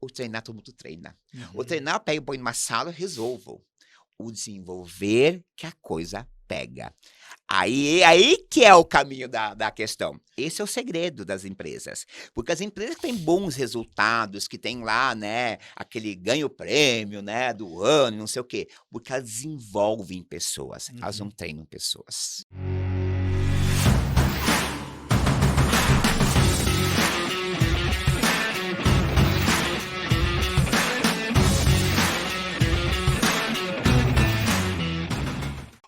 O treinar, todo mundo treina. O Uhum. treinar, eu pego, põe numa sala, eu resolvo. O desenvolver que a coisa pega. Aí que é o caminho da questão. Esse é o segredo das empresas. Porque as empresas que têm bons resultados, que têm lá, né, aquele ganho-prêmio, né, do ano, não sei o quê, porque elas desenvolvem pessoas, elas não Uhum. treinam pessoas.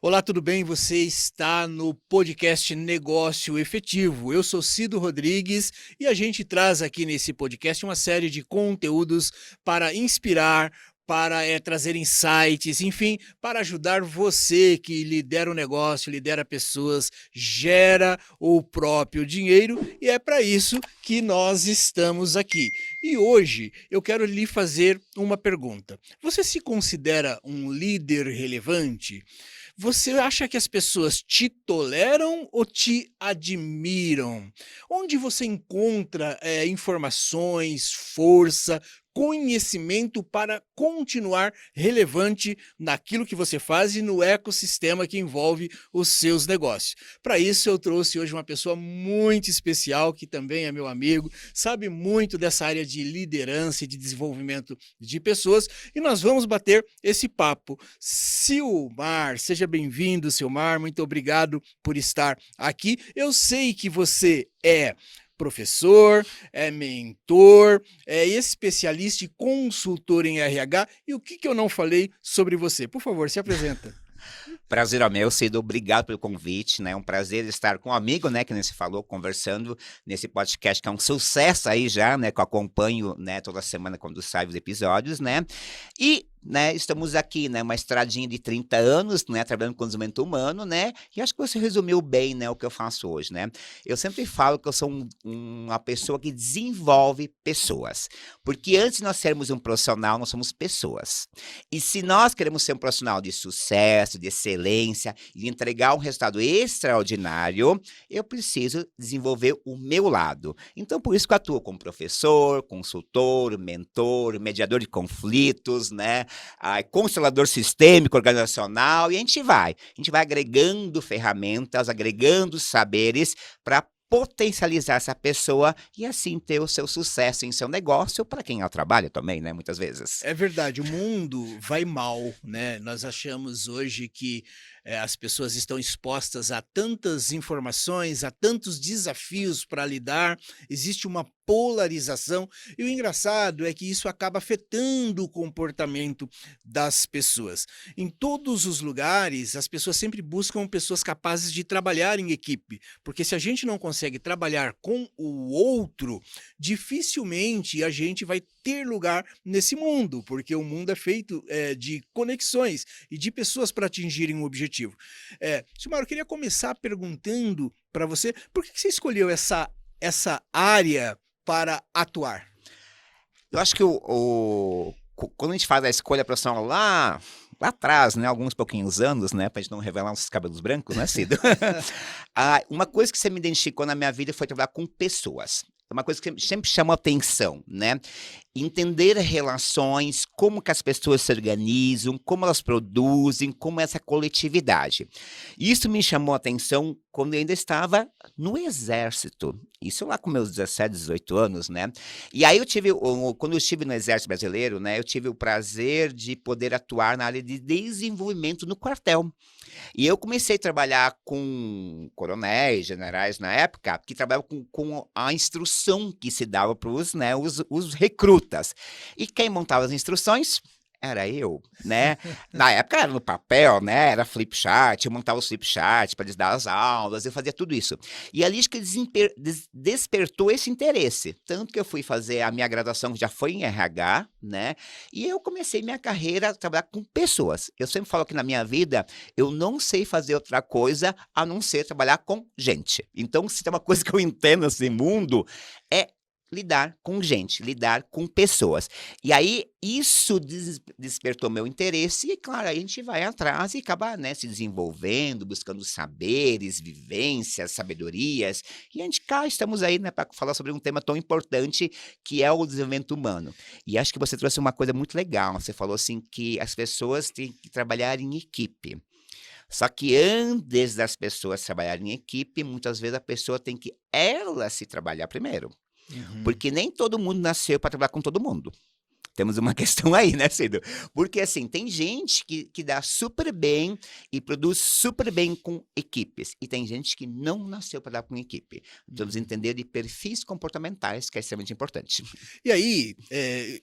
Olá, tudo bem? Você está no podcast Negócio Efetivo. Eu sou Cido Rodrigues e a gente traz aqui nesse podcast uma série de conteúdos para inspirar, para trazer insights, enfim, para ajudar você que lidera o negócio, lidera pessoas, gera o próprio dinheiro e é para isso que nós estamos aqui. E hoje eu quero lhe fazer uma pergunta. Você se considera um líder relevante? Você acha que as pessoas te toleram ou te admiram? Onde você encontra informações, força, conhecimento para continuar relevante naquilo que você faz e no ecossistema que envolve os seus negócios? Para isso, eu trouxe hoje uma pessoa muito especial, que também é meu amigo, sabe muito dessa área de liderança e de desenvolvimento de pessoas, e nós vamos bater esse papo. Silmar, seja bem-vindo, Silmar, muito obrigado por estar aqui. Eu sei que você é professor, é mentor, é especialista e consultor em RH. E o que eu não falei sobre você? Por favor, se apresenta. Prazer é meu, Cido, obrigado pelo convite, né? É um prazer estar com um amigo, né, que nem se falou, conversando nesse podcast que é um sucesso aí já, né, que eu acompanho, né, toda semana quando saem os episódios, né? E, né, estamos aqui, né, uma estradinha de 30 anos, né, trabalhando com desenvolvimento humano, né? E acho que você resumiu bem, né, o que eu faço hoje, né? Eu sempre falo que eu sou uma pessoa que desenvolve pessoas, porque antes de nós sermos um profissional, nós somos pessoas. E se nós queremos ser um profissional de sucesso, de excelência e entregar um resultado extraordinário, eu preciso desenvolver o meu lado. Então, por isso que eu atuo como professor, consultor, mentor, mediador de conflitos, né? Constelador sistêmico, organizacional, e a gente vai agregando ferramentas, agregando saberes para potencializar essa pessoa e assim ter o seu sucesso em seu negócio para quem ela trabalha também, né, muitas vezes. É verdade, o mundo vai mal, né? Nós achamos hoje que as pessoas estão expostas a tantas informações, a tantos desafios para lidar, existe uma polarização, e o engraçado é que isso acaba afetando o comportamento das pessoas. Em todos os lugares, as pessoas sempre buscam pessoas capazes de trabalhar em equipe, porque se a gente não consegue trabalhar com o outro, dificilmente a gente vai ter lugar nesse mundo, porque o mundo é feito de conexões e de pessoas para atingirem um objetivo. Silmar, eu queria começar perguntando para você, por que você escolheu essa área para atuar? Eu acho que quando a gente faz a escolha profissional lá atrás, né, alguns pouquinhos anos, né, pra gente não revelar nossos cabelos brancos, né, Cido? Uma coisa que você me identificou na minha vida foi trabalhar com pessoas. É uma coisa que sempre chamou atenção, né? Entender relações, como que as pessoas se organizam, como elas produzem, como essa coletividade. Isso me chamou a atenção quando eu ainda estava no exército. Isso lá com meus 17, 18 anos, né? E aí quando eu estive no Exército Brasileiro, né, eu tive o prazer de poder atuar na área de desenvolvimento no quartel. E eu comecei a trabalhar com coronéis, generais na época, que trabalhavam com a instrução que se dava para os recrutas. E quem montava as instruções era eu, né? Na época era no papel, né? Era flip chart, eu montava os flip charts para eles dar as aulas, eu fazia tudo isso. E ali acho que despertou esse interesse. Tanto que eu fui fazer a minha graduação, que já foi em RH, né? E eu comecei minha carreira a trabalhar com pessoas. Eu sempre falo que na minha vida, eu não sei fazer outra coisa a não ser trabalhar com gente. Então, se tem uma coisa que eu entendo nesse mundo, é lidar com gente, lidar com pessoas. E aí, isso despertou meu interesse e, claro, a gente vai atrás e acaba, né, se desenvolvendo, buscando saberes, vivências, sabedorias. E a gente cá estamos aí, né, para falar sobre um tema tão importante que é o desenvolvimento humano. E acho que você trouxe uma coisa muito legal. Você falou assim que as pessoas têm que trabalhar em equipe. Só que antes das pessoas trabalharem em equipe, muitas vezes a pessoa tem que ela se trabalhar primeiro. Uhum. Porque nem todo mundo nasceu para trabalhar com todo mundo. Temos uma questão aí, né, Cido? Porque, assim, tem gente que dá super bem e produz super bem com equipes. E tem gente que não nasceu para dar com equipe. Vamos Uhum. entender de perfis comportamentais, que é extremamente importante. E aí,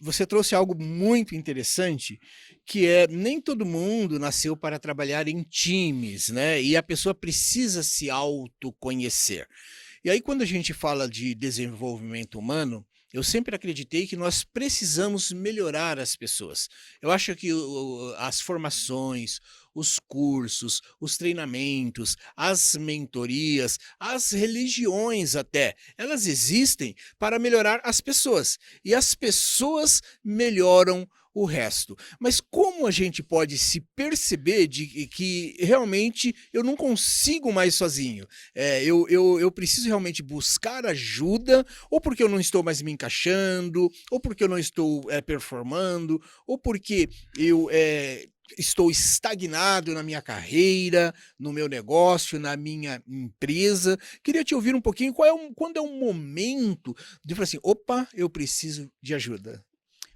você trouxe algo muito interessante, que é nem todo mundo nasceu para trabalhar em times, né? E a pessoa precisa se autoconhecer. E aí, quando a gente fala de desenvolvimento humano, eu sempre acreditei que nós precisamos melhorar as pessoas. Eu acho que as formações, os cursos, os treinamentos, as mentorias, as religiões até, elas existem para melhorar as pessoas. E as pessoas melhoram o resto. Mas como a gente pode se perceber de que realmente eu não consigo mais sozinho? Eu preciso realmente buscar ajuda, ou porque eu não estou mais me encaixando, ou porque eu não estou performando, ou porque eu estou estagnado na minha carreira, no meu negócio, na minha empresa. Queria te ouvir um pouquinho quando é um momento de falar assim: opa, eu preciso de ajuda.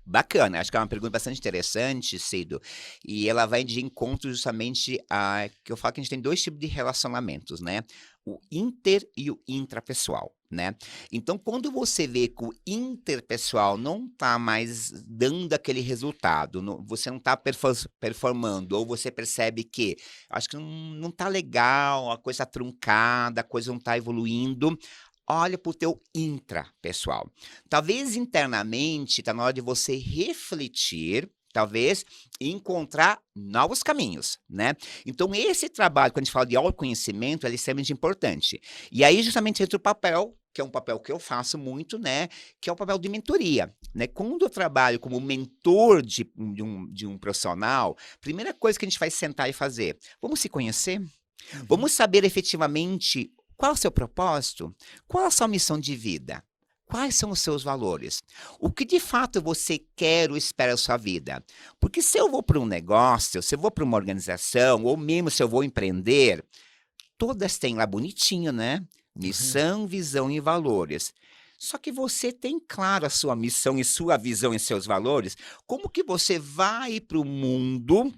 Bacana, acho que é uma pergunta bastante interessante, Cido, e ela vai de encontro justamente a que eu falo que a gente tem 2 tipos de relacionamentos, né, o inter e o intrapessoal, né. Então quando você vê que o interpessoal não tá mais dando aquele resultado, você não tá performando ou você percebe que acho que não tá legal, a coisa tá truncada, a coisa não tá evoluindo, olha para o teu intrapessoal. Talvez internamente está na hora de você refletir, talvez, e encontrar novos caminhos, né. Então esse trabalho, quando a gente fala de autoconhecimento, ele é extremamente importante. E aí justamente entra o papel, que é um papel que eu faço muito, né, que é o papel de mentoria, né. Quando eu trabalho como mentor de um profissional, primeira coisa que a gente vai sentar e fazer: vamos se conhecer? Uhum. Vamos saber efetivamente qual é o seu propósito? Qual a sua missão de vida? Quais são os seus valores? O que de fato você quer ou espera da sua vida? Porque se eu vou para um negócio, se eu vou para uma organização, ou mesmo se eu vou empreender, todas têm lá bonitinho, né? Uhum. Missão, visão e valores. Só que você tem claro a sua missão e sua visão e seus valores? Como que você vai para o mundo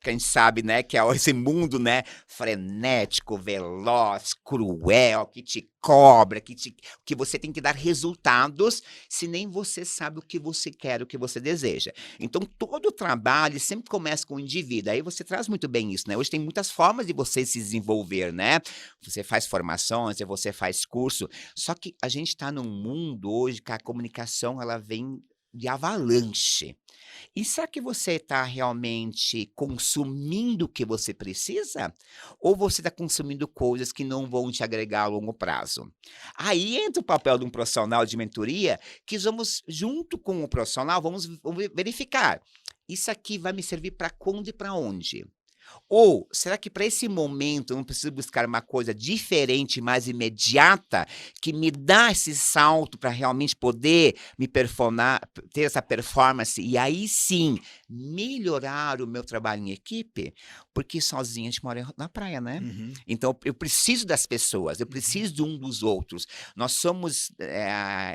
que a gente sabe, né, que é esse mundo, né, frenético, veloz, cruel, que te cobra, que você tem que dar resultados, se nem você sabe o que você quer, o que você deseja. Então todo o trabalho sempre começa com o indivíduo, aí você traz muito bem isso, né, hoje tem muitas formas de você se desenvolver, né, você faz formações, você faz curso, só que a gente está num mundo hoje que a comunicação ela vem de avalanche. E será que você está realmente consumindo o que você precisa? Ou você está consumindo coisas que não vão te agregar a longo prazo? Aí entra o papel de um profissional de mentoria, que vamos, junto com o profissional, vamos verificar. Isso aqui vai me servir para quando e para onde? Ou será que para esse momento eu não preciso buscar uma coisa diferente, mais imediata, que me dá esse salto para realmente poder me performar, ter essa performance e aí sim melhorar o meu trabalho em equipe? Porque sozinho a gente mora na praia, né? Uhum. Então eu preciso das pessoas, eu Uhum. preciso de um dos outros. Nós somos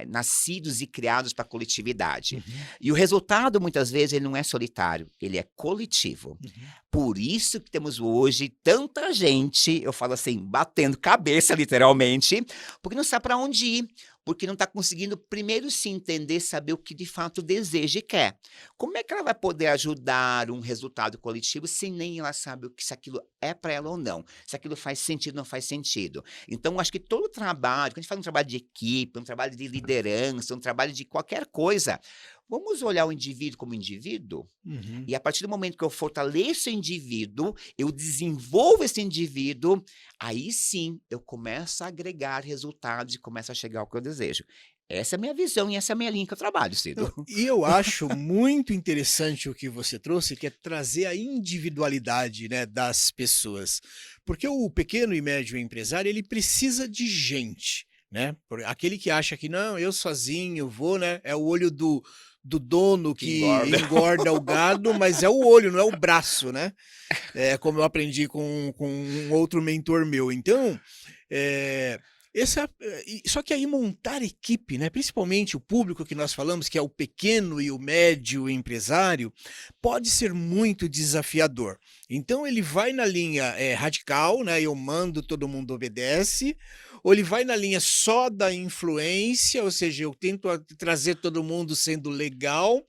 nascidos e criados para coletividade. Uhum. E o resultado, muitas vezes, ele não é solitário, ele é coletivo. Uhum. Por isso que temos hoje tanta gente, eu falo assim, batendo cabeça literalmente, porque não sabe para onde ir, porque não está conseguindo primeiro se entender, saber o que de fato deseja e quer. Como é que ela vai poder ajudar um resultado coletivo se nem ela sabe o que se aquilo é para ela ou não, se aquilo faz sentido ou não faz sentido? Então, acho que todo trabalho, quando a gente fala um trabalho de equipe, um trabalho de liderança, um trabalho de qualquer coisa, vamos olhar o indivíduo como indivíduo? Uhum. E a partir do momento que eu fortaleço o indivíduo, eu desenvolvo esse indivíduo, aí sim eu começo a agregar resultados e começo a chegar ao que eu desejo. Essa é a minha visão e essa é a minha linha que eu trabalho, Cido. E eu acho muito interessante o que você trouxe, que é trazer a individualidade, né, das pessoas. Porque o pequeno e médio empresário, ele precisa de gente, né? Aquele que acha que não, eu sozinho vou, né? É o olho do dono Que que engorda. engorda o gado, mas é o olho, não é o braço, né? É, como eu aprendi com um outro mentor meu. Então, é, só que aí montar equipe, né? Principalmente o público que nós falamos, que é o pequeno e o médio empresário, pode ser muito desafiador. Então ele vai na linha radical, né? Eu mando, todo mundo obedece, ou ele vai na linha só da influência, ou seja, eu tento trazer todo mundo sendo legal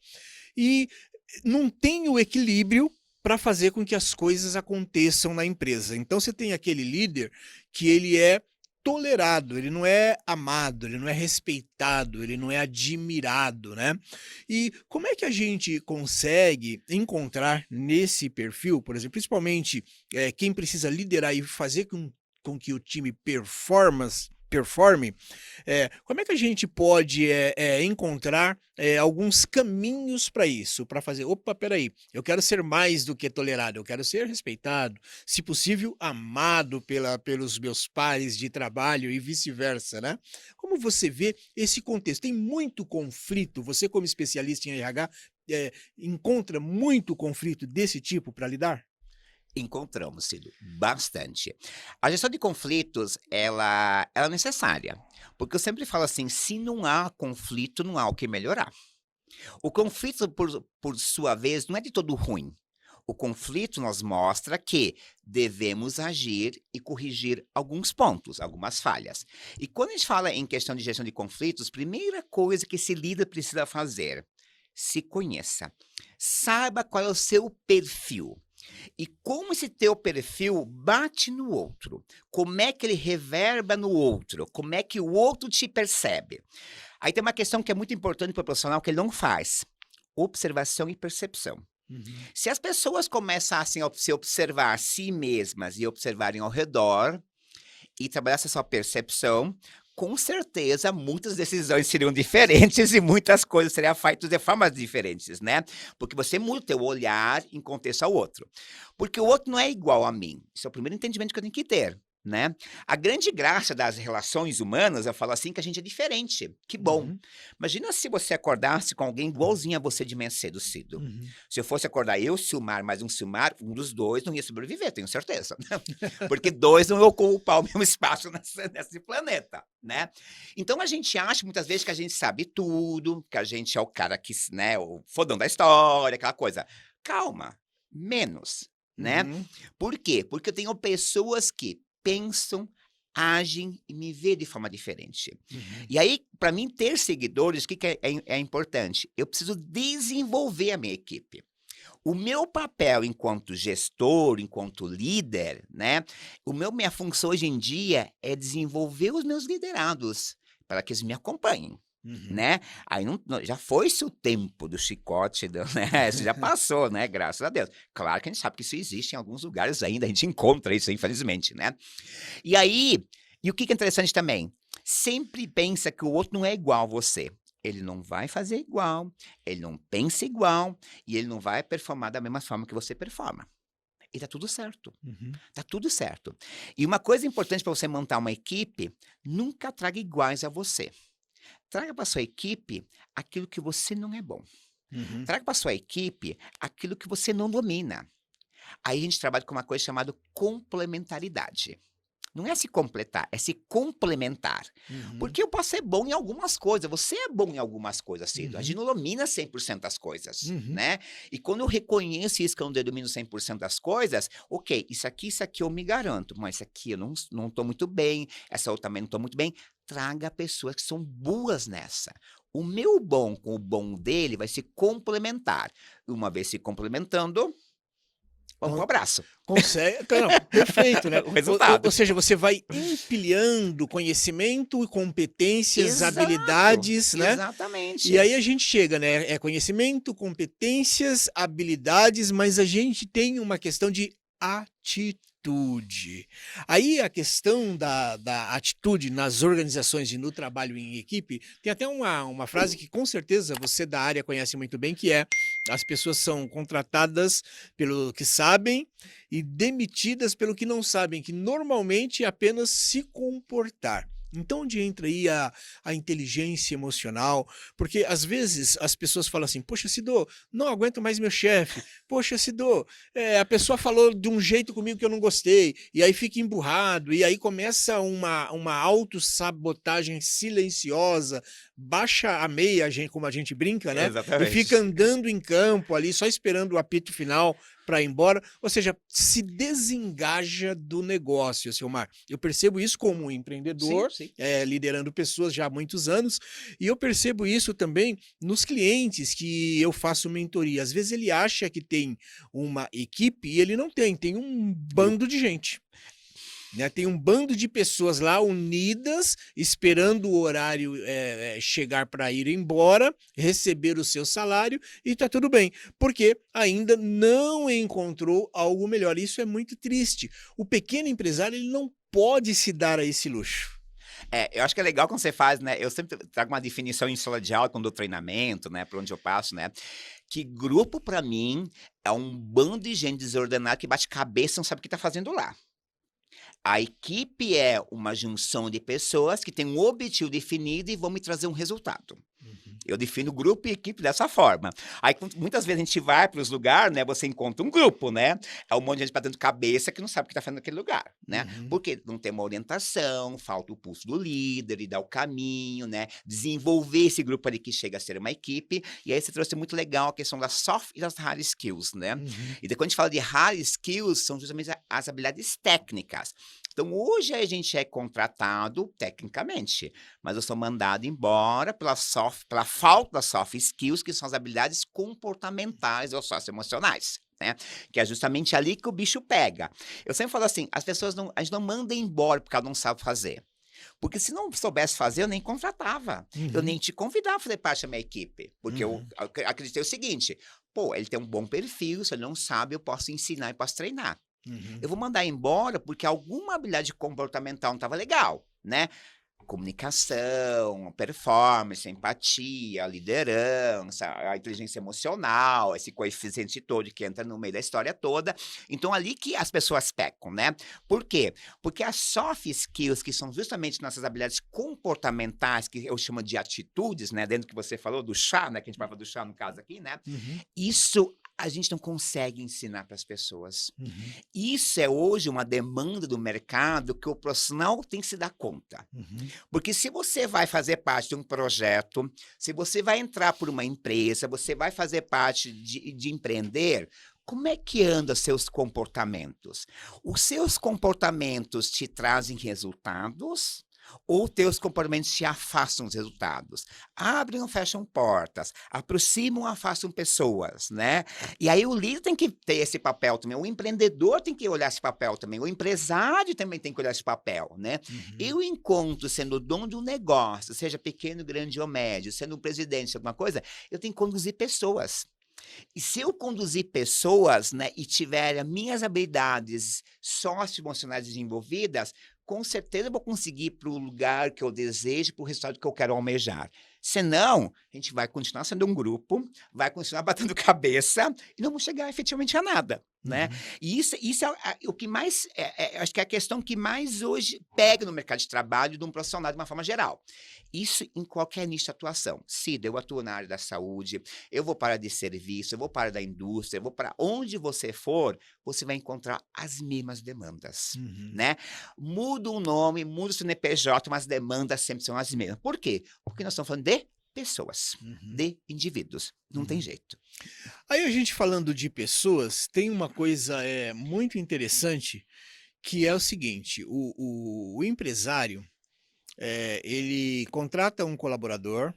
e não tem o equilíbrio para fazer com que as coisas aconteçam na empresa. Então você tem aquele líder que ele é tolerado, ele não é amado, ele não é respeitado, ele não é admirado, né? E como é que a gente consegue encontrar nesse perfil, por exemplo, principalmente quem precisa liderar e fazer com que o time performe, como é que a gente pode encontrar alguns caminhos para isso, para fazer, opa, peraí, eu quero ser mais do que tolerado, eu quero ser respeitado, se possível, amado pelos meus pares de trabalho e vice-versa, né? Como você vê esse contexto? Tem muito conflito, você como especialista em RH, encontra muito conflito desse tipo para lidar? Encontramos, Cido, bastante. A gestão de conflitos, ela é necessária, porque eu sempre falo assim, se não há conflito, não há o que melhorar. O conflito, por sua vez, não é de todo ruim. O conflito nos mostra que devemos agir e corrigir alguns pontos, algumas falhas. E quando a gente fala em questão de gestão de conflitos, primeira coisa que esse líder precisa fazer, se conheça. Saiba qual é o seu perfil. E como esse teu perfil bate no outro? Como é que ele reverba no outro? Como é que o outro te percebe? Aí tem uma questão que é muito importante para o profissional que ele não faz: observação e percepção. Uhum. Se as pessoas começassem a se observar a si mesmas e observarem ao redor e trabalhassem a sua percepção, com certeza muitas decisões seriam diferentes e muitas coisas seriam feitas de formas diferentes, né? Porque você muda o teu olhar em contexto ao outro. Porque o outro não é igual a mim. Esse é o primeiro entendimento que eu tenho que ter, né? A grande graça das relações humanas, eu falo assim, que a gente é diferente. Que bom. Uhum. Imagina se você acordasse com alguém igualzinho a você de manhã cedo. Uhum. Se eu fosse acordar eu, Silmar, mais um Silmar, um dos dois não ia sobreviver, tenho certeza. Porque dois não ocupam o mesmo espaço nesse planeta, né? Então a gente acha muitas vezes que a gente sabe tudo, que a gente é o cara que, né, o fodão da história, aquela coisa. Calma, menos, né? Uhum. Por quê? Porque eu tenho pessoas que pensam, agem e me veem de forma diferente. Uhum. E aí, para mim ter seguidores, o que é importante? Eu preciso desenvolver a minha equipe. O meu papel enquanto gestor, enquanto líder, né? Minha função hoje em dia é desenvolver os meus liderados para que eles me acompanhem. Uhum. Né? Aí já foi-se o tempo do chicote, né? Isso já passou, né? Graças a Deus. Claro que a gente sabe que isso existe em alguns lugares ainda, a gente encontra isso, infelizmente, né? E aí, o que é interessante também? Sempre pensa que o outro não é igual a você. Ele não vai fazer igual, ele não pensa igual e ele não vai performar da mesma forma que você performa. E tá tudo certo. Uhum. Tá tudo certo. E uma coisa importante para você montar uma equipe, nunca traga iguais a você. Traga para sua equipe aquilo que você não é bom. Uhum. Traga para sua equipe aquilo que você não domina. Aí a gente trabalha com uma coisa chamada complementaridade. Não é se completar, é se complementar. Uhum. Porque eu posso ser bom em algumas coisas, você é bom em algumas coisas, Cido. A Uhum. gente não domina 100% das coisas, Uhum. né? E quando eu reconheço isso, que eu não domino 100% das coisas, ok, isso aqui eu me garanto, mas isso aqui eu não estou muito bem, essa outra também não estou muito bem. Traga pessoas que são boas nessa. O meu bom com o bom dele vai se complementar. Uma vez se complementando, vamos pro abraço. Consegue, não, perfeito, né? O resultado. Ou seja, você vai empilhando conhecimento, competências, Exato, habilidades, né? Exatamente. E aí a gente chega, né? É conhecimento, competências, habilidades, mas a gente tem uma questão de atitude. atitude. Aí a questão da atitude nas organizações e no trabalho em equipe, tem até uma frase que com certeza você da área conhece muito bem, que é: as pessoas são contratadas pelo que sabem e demitidas pelo que não sabem, que normalmente é apenas se comportar. Então, onde entra aí a inteligência emocional? Porque às vezes as pessoas falam assim: poxa, Sidô, não aguento mais meu chefe. Poxa, Sidô, a pessoa falou de um jeito comigo que eu não gostei, e aí fica emburrado, e aí começa uma autossabotagem silenciosa, baixa a meia, como a gente brinca, né? E fica Exatamente. andando em campo ali, só esperando o apito final para ir embora, ou seja, se desengaja do negócio, Silmar. Eu percebo isso como um Sim, empreendedor, sim. liderando pessoas já há muitos anos, e eu percebo isso também nos clientes que eu faço mentoria. Às vezes ele acha que tem uma equipe e ele não tem, tem um bando de gente. Né? Tem um bando de pessoas lá unidas, esperando o horário chegar para ir embora, receber o seu salário e está tudo bem, porque ainda não encontrou algo melhor. Isso é muito triste. O pequeno empresário ele não pode se dar a esse luxo. Eu acho que é legal quando você faz, né? Eu sempre trago uma definição em sala de aula, quando dou treinamento, né? Por onde eu passo, né? Que grupo, para mim, é um bando de gente desordenada que bate cabeça e não sabe o que está fazendo lá. A equipe é uma junção de pessoas que têm um objetivo definido e vão me trazer um resultado. Uhum. Eu defino grupo e equipe dessa forma. Aí, muitas vezes a gente vai para os lugares, né? Você encontra um grupo, né? É um monte de gente batendo cabeça que não sabe o que está fazendo naquele lugar, né? Uhum. Porque não tem uma orientação, falta o pulso do líder e dar o caminho, né? Desenvolver esse grupo ali que chega a ser uma equipe. E aí você trouxe muito legal a questão das soft e das hard skills, né? Uhum. E daí, quando a gente fala de hard skills, são justamente as habilidades técnicas. Então, hoje a gente é contratado tecnicamente, mas eu sou mandado embora pela falta das soft skills, que são as habilidades comportamentais ou socioemocionais, né? Que é justamente ali que o bicho pega. Eu sempre falo assim, a gente não manda embora porque ela não sabe fazer. Porque se não soubesse fazer, eu nem contratava. Eu Uhum. nem te convidava a fazer parte da minha equipe. Porque eu Uhum. acreditei o seguinte, pô, ele tem um bom perfil, se ele não sabe, eu posso ensinar e posso treinar. Uhum. Eu vou mandar embora porque alguma habilidade comportamental não estava legal, né? Comunicação, performance, empatia, liderança, a inteligência emocional, esse coeficiente todo que entra no meio da história toda. Então, ali que as pessoas pecam, né? Por quê? Porque as soft skills, que são justamente nossas habilidades comportamentais, que eu chamo de atitudes, né? Dentro do que você falou do chá, né? Que a gente vai falar do chá no caso aqui, né? Uhum. Isso a gente não consegue ensinar para as pessoas. Uhum. Isso é hoje uma demanda do mercado que o profissional tem que se dar conta. Uhum. Porque se você vai fazer parte de um projeto, se você vai entrar por uma empresa, você vai fazer parte de empreender, como é que andam seus comportamentos? Os seus comportamentos te trazem resultados? Ou teus comportamentos te afastam dos resultados? Abrem ou fecham portas, aproximam ou afastam pessoas, né? E aí o líder tem que ter esse papel também, o empreendedor tem que olhar esse papel também, o empresário também tem que olhar esse papel, né? Uhum. Eu encontro sendo dono de um negócio, seja pequeno, grande ou médio, sendo um presidente de alguma coisa, eu tenho que conduzir pessoas. E se eu conduzir pessoas, né, e tiver as minhas habilidades socioemocionais desenvolvidas, com certeza eu vou conseguir ir para o lugar que eu desejo, para o resultado que eu quero almejar. Senão, a gente vai continuar sendo um grupo, vai continuar batendo cabeça e não vamos chegar efetivamente a nada, né? Uhum. E isso é o que mais, acho que é a questão que mais hoje pega no mercado de trabalho de um profissional de uma forma geral. Isso em qualquer nicho de atuação. Cida, eu atuo na área da saúde, eu vou para a área de serviço, eu vou para a área da indústria, eu vou para onde você for, você vai encontrar as mesmas demandas, Uhum. né? Muda o nome, muda o CNPJ, mas as demandas sempre são as mesmas. Por quê? Porque nós estamos falando de pessoas, Uhum. de indivíduos. Não tem Uhum. jeito. Aí a gente falando de pessoas, tem uma coisa muito interessante, que é o seguinte: o empresário, ele contrata um colaborador,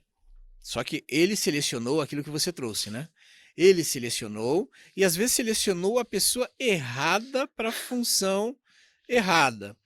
só que ele selecionou aquilo que você trouxe, né? Ele selecionou e às vezes selecionou a pessoa errada para a função errada.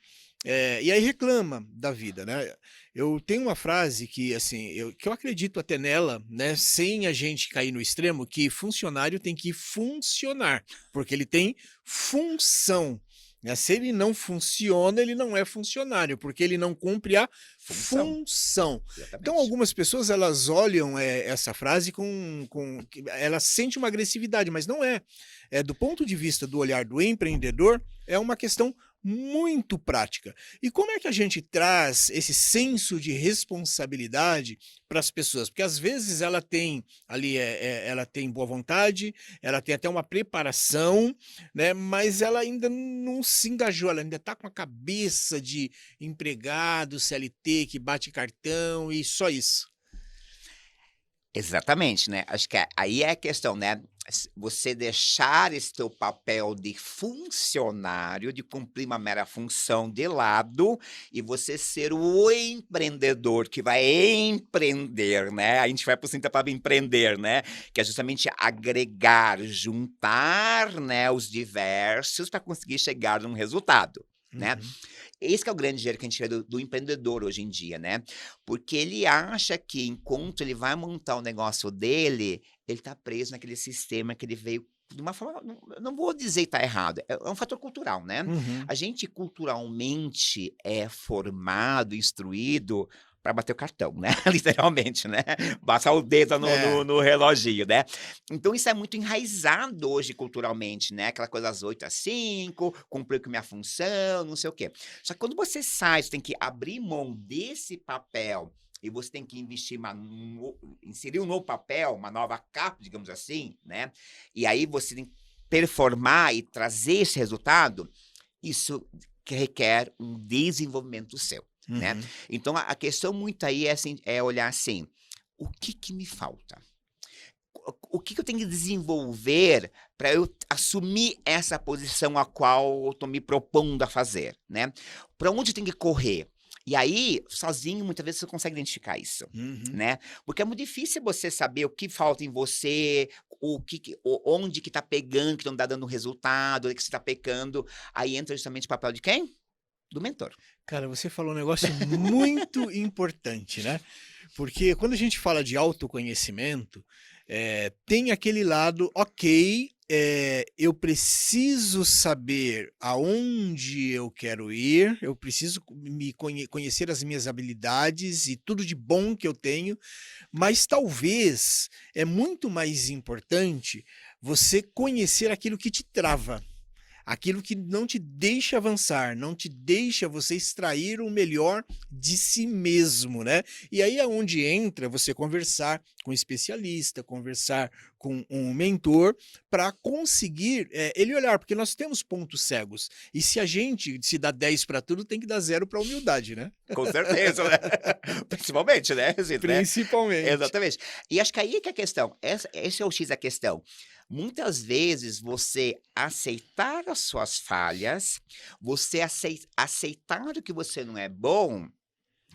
E aí reclama da vida, né? Eu tenho uma frase que, assim, que eu acredito até nela, né? Sem a gente cair no extremo, que funcionário tem que funcionar, porque ele tem função. né? Se ele não funciona, ele não é funcionário, porque ele não cumpre a Função. função. Então, Exatamente. algumas pessoas elas olham essa frase elas sentem uma agressividade, mas não é. Do ponto de vista do olhar do empreendedor, é uma questão muito prática. E como é que a gente traz esse senso de responsabilidade para as pessoas? Porque às vezes ela tem ali, ela tem boa vontade, ela tem até uma preparação, né? Mas ela ainda não se engajou, ela ainda está com a cabeça de empregado, CLT, que bate cartão e só isso. Exatamente, né, acho que aí é a questão, né, você deixar esse teu papel de funcionário, de cumprir uma mera função de lado, e você ser o empreendedor que vai empreender, né, a gente vai para o palavra empreender, né, que é justamente agregar, juntar, né, os diversos para conseguir chegar num resultado, né. Uhum. Esse que é o grande dinheiro que a gente vê do empreendedor hoje em dia, né, porque ele acha que enquanto ele vai montar o negócio dele, ele tá preso naquele sistema que ele veio de uma forma não vou dizer que tá errado, é um fator cultural, né. Uhum. A gente culturalmente é formado, instruído para bater o cartão, né, literalmente, né, passar o dedo É. no reloginho, né. Então isso é muito enraizado hoje culturalmente, né, aquela coisa das 8 às 5, cumprir com minha função, não sei o quê. Só que quando você sai, você tem que abrir mão desse papel e você tem que investir inserir um novo papel, uma nova capa, digamos assim, né, e aí você tem que performar e trazer esse resultado, isso que requer um desenvolvimento seu, né. Uhum. Então a questão muito aí é assim, é olhar assim: "O que que me falta? O que que eu tenho que desenvolver para eu assumir essa posição a qual eu estou me propondo a fazer, né? Para onde eu tenho que correr?" E aí, sozinho, muitas vezes você consegue identificar isso, Uhum. né? Porque é muito difícil você saber o que falta em você, onde que tá pegando, que não tá dando resultado, onde que você tá pecando. Aí entra justamente o papel de quem? Do mentor. Cara, você falou um negócio muito importante, né? Porque quando a gente fala de autoconhecimento, tem aquele lado, ok, eu preciso saber aonde eu quero ir, eu preciso conhecer as minhas habilidades e tudo de bom que eu tenho, mas talvez é muito mais importante você conhecer aquilo que te trava. Aquilo que não te deixa avançar, não te deixa você extrair o melhor de si mesmo, né. E aí é onde entra você conversar com um especialista, conversar com um mentor, para conseguir, ele olhar, porque nós temos pontos cegos, e se a gente se dá 10 para tudo, tem que dar 0 para a humildade, né. Com certeza, né? Principalmente, né, Zito, né? Principalmente. Exatamente. E acho que aí que é a questão, esse é o X da questão. Muitas vezes você aceitar as suas falhas, você aceitar o que você não é bom,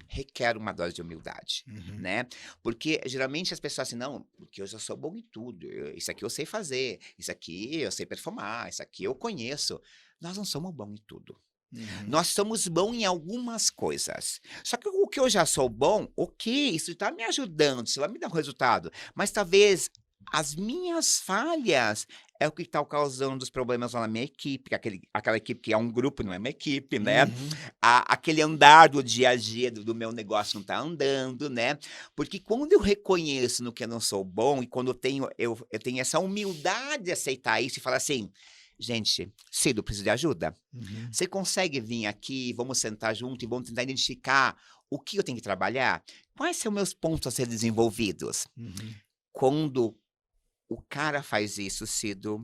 requer uma dose de humildade, Uhum. né. Porque geralmente as pessoas assim: "Não, porque eu já sou bom em tudo, isso aqui eu sei fazer, isso aqui eu sei performar, isso aqui eu conheço". Nós não somos bom em tudo. Uhum. Nós somos bom em algumas coisas. Só que o que eu já sou bom, ok, isso está me ajudando, isso vai me dar um resultado, mas talvez as minhas falhas é o que está causando os problemas lá na minha equipe, que aquela equipe que é um grupo, não é uma equipe, né. Uhum. Aquele andar do dia a dia do meu negócio não está andando, né. Porque quando eu reconheço no que eu não sou bom e quando eu tenho essa humildade de aceitar isso e falar assim: "Gente, Cido, preciso de ajuda? Uhum. Você consegue vir aqui, vamos sentar junto e vamos tentar identificar o que eu tenho que trabalhar? Quais são meus pontos a ser desenvolvidos?" Uhum. Quando o cara faz isso, Cido,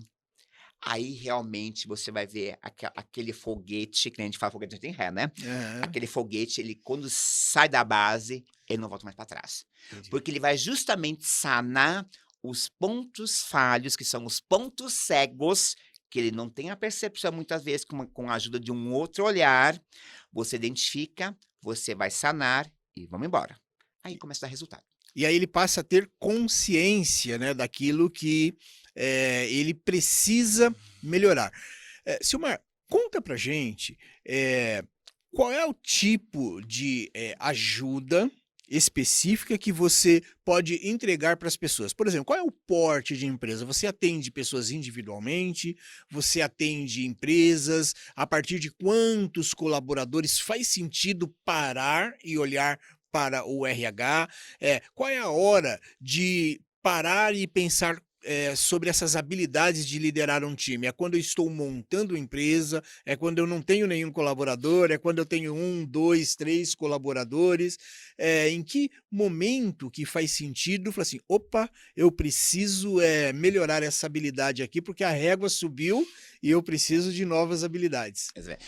aí realmente você vai ver aquele foguete, que nem a gente fala foguete não tem ré, né? Aham. Aquele foguete, ele quando sai da base, ele não volta mais para trás. Entendi. Porque ele vai justamente sanar os pontos falhos, que são os pontos cegos, que ele não tem a percepção muitas vezes com a ajuda de um outro olhar, você identifica, você vai sanar e vamos embora. Aí começa a dar resultado. E aí ele passa a ter consciência, né, daquilo que, ele precisa melhorar. Silmar, conta pra gente, qual é o tipo de, ajuda específica que você pode entregar para as pessoas? Por exemplo, qual é o porte de empresa? Você atende pessoas individualmente? Você atende empresas? A partir de quantos colaboradores faz sentido parar e olhar para o RH? Qual é a hora de parar e pensar sobre essas habilidades de liderar um time? É quando eu estou montando empresa, é quando eu não tenho nenhum colaborador, é quando eu tenho um, dois, três colaboradores. Em que momento que faz sentido falar assim, opa, eu preciso melhorar essa habilidade aqui, porque a régua subiu e eu preciso de novas habilidades. Quer dizer,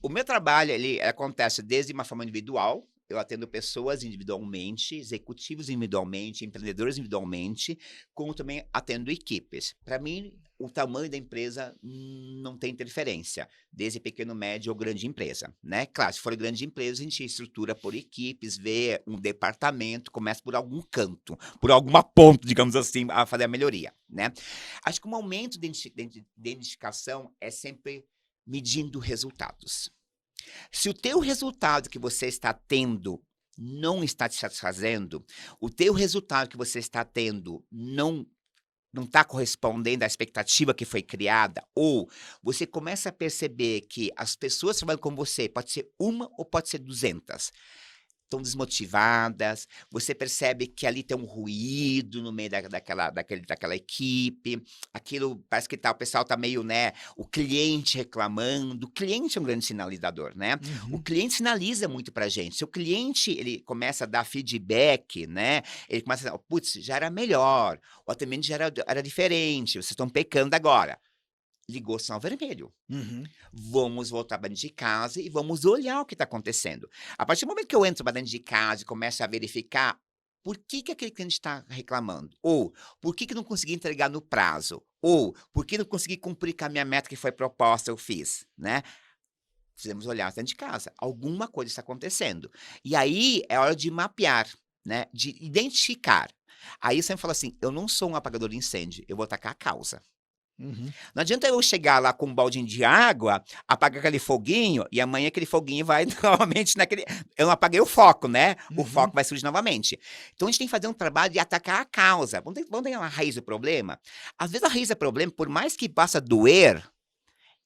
o meu trabalho, ele acontece desde uma forma individual, eu atendo pessoas individualmente, executivos individualmente, empreendedores individualmente, como também atendo equipes. Para mim, o tamanho da empresa não tem interferência, desde pequeno, médio ou grande empresa, né? Claro, se for grande empresa, a gente estrutura por equipes, vê um departamento, começa por algum canto, por alguma ponta, digamos assim, a fazer a melhoria, né? Acho que o momento de identificação é sempre medindo resultados. Se o teu resultado que você está tendo não está te satisfazendo, o teu resultado que você está tendo não está correspondendo à expectativa que foi criada, ou você começa a perceber que as pessoas trabalhando com você, pode ser uma ou pode ser 200, estão desmotivadas, você percebe que ali tem um ruído no meio daquela equipe, aquilo parece que o pessoal está meio, né, o cliente reclamando, o cliente é um grande sinalizador, né? O Uhum. cliente sinaliza muito pra gente, se o cliente, ele começa a dar feedback, né, ele começa a dizer, putz, já era melhor, o atendimento já era diferente, vocês estão pecando agora. Ligou o sinal vermelho. Uhum. Vamos voltar para dentro de casa e vamos olhar o que está acontecendo. A partir do momento que eu entro para dentro de casa e começo a verificar por que aquele cliente está reclamando, ou por que não consegui entregar no prazo, ou por que não consegui cumprir com a minha meta que foi proposta, eu fiz, né? Fizemos olhar dentro de casa. Alguma coisa está acontecendo. E aí é hora de mapear, né? De identificar. Aí você me fala assim: eu não sou um apagador de incêndio, eu vou atacar a causa. Uhum. Não adianta eu chegar lá com um baldinho de água, apagar aquele foguinho, e amanhã aquele foguinho vai novamente naquele. Eu não apaguei o foco, né? O Uhum. foco vai surgir novamente. Então a gente tem que fazer um trabalho de atacar a causa. Vamos ter uma raiz do problema? Às vezes a raiz do problema, por mais que possa doer,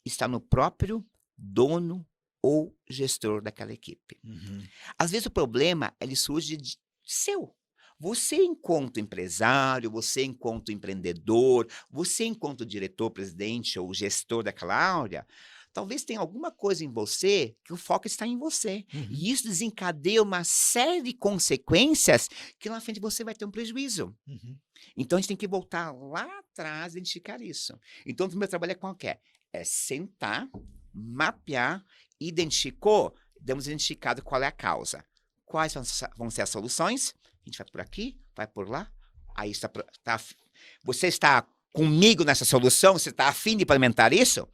está no próprio dono ou gestor daquela equipe. Uhum. Às vezes o problema, ele surge seu. Você enquanto empresário, você enquanto empreendedor, você enquanto diretor, presidente ou gestor daquela área, talvez tenha alguma coisa em você que o foco está em você. Uhum. E isso desencadeia uma série de consequências que lá na frente você vai ter um prejuízo. Uhum. Então a gente tem que voltar lá atrás e identificar isso. Então o meu trabalho é qualquer. É sentar, mapear, identificou, damos identificado qual é a causa. Quais vão ser as soluções? A gente vai por aqui, vai por lá. Aí você está comigo nessa solução? Você está afim de implementar isso?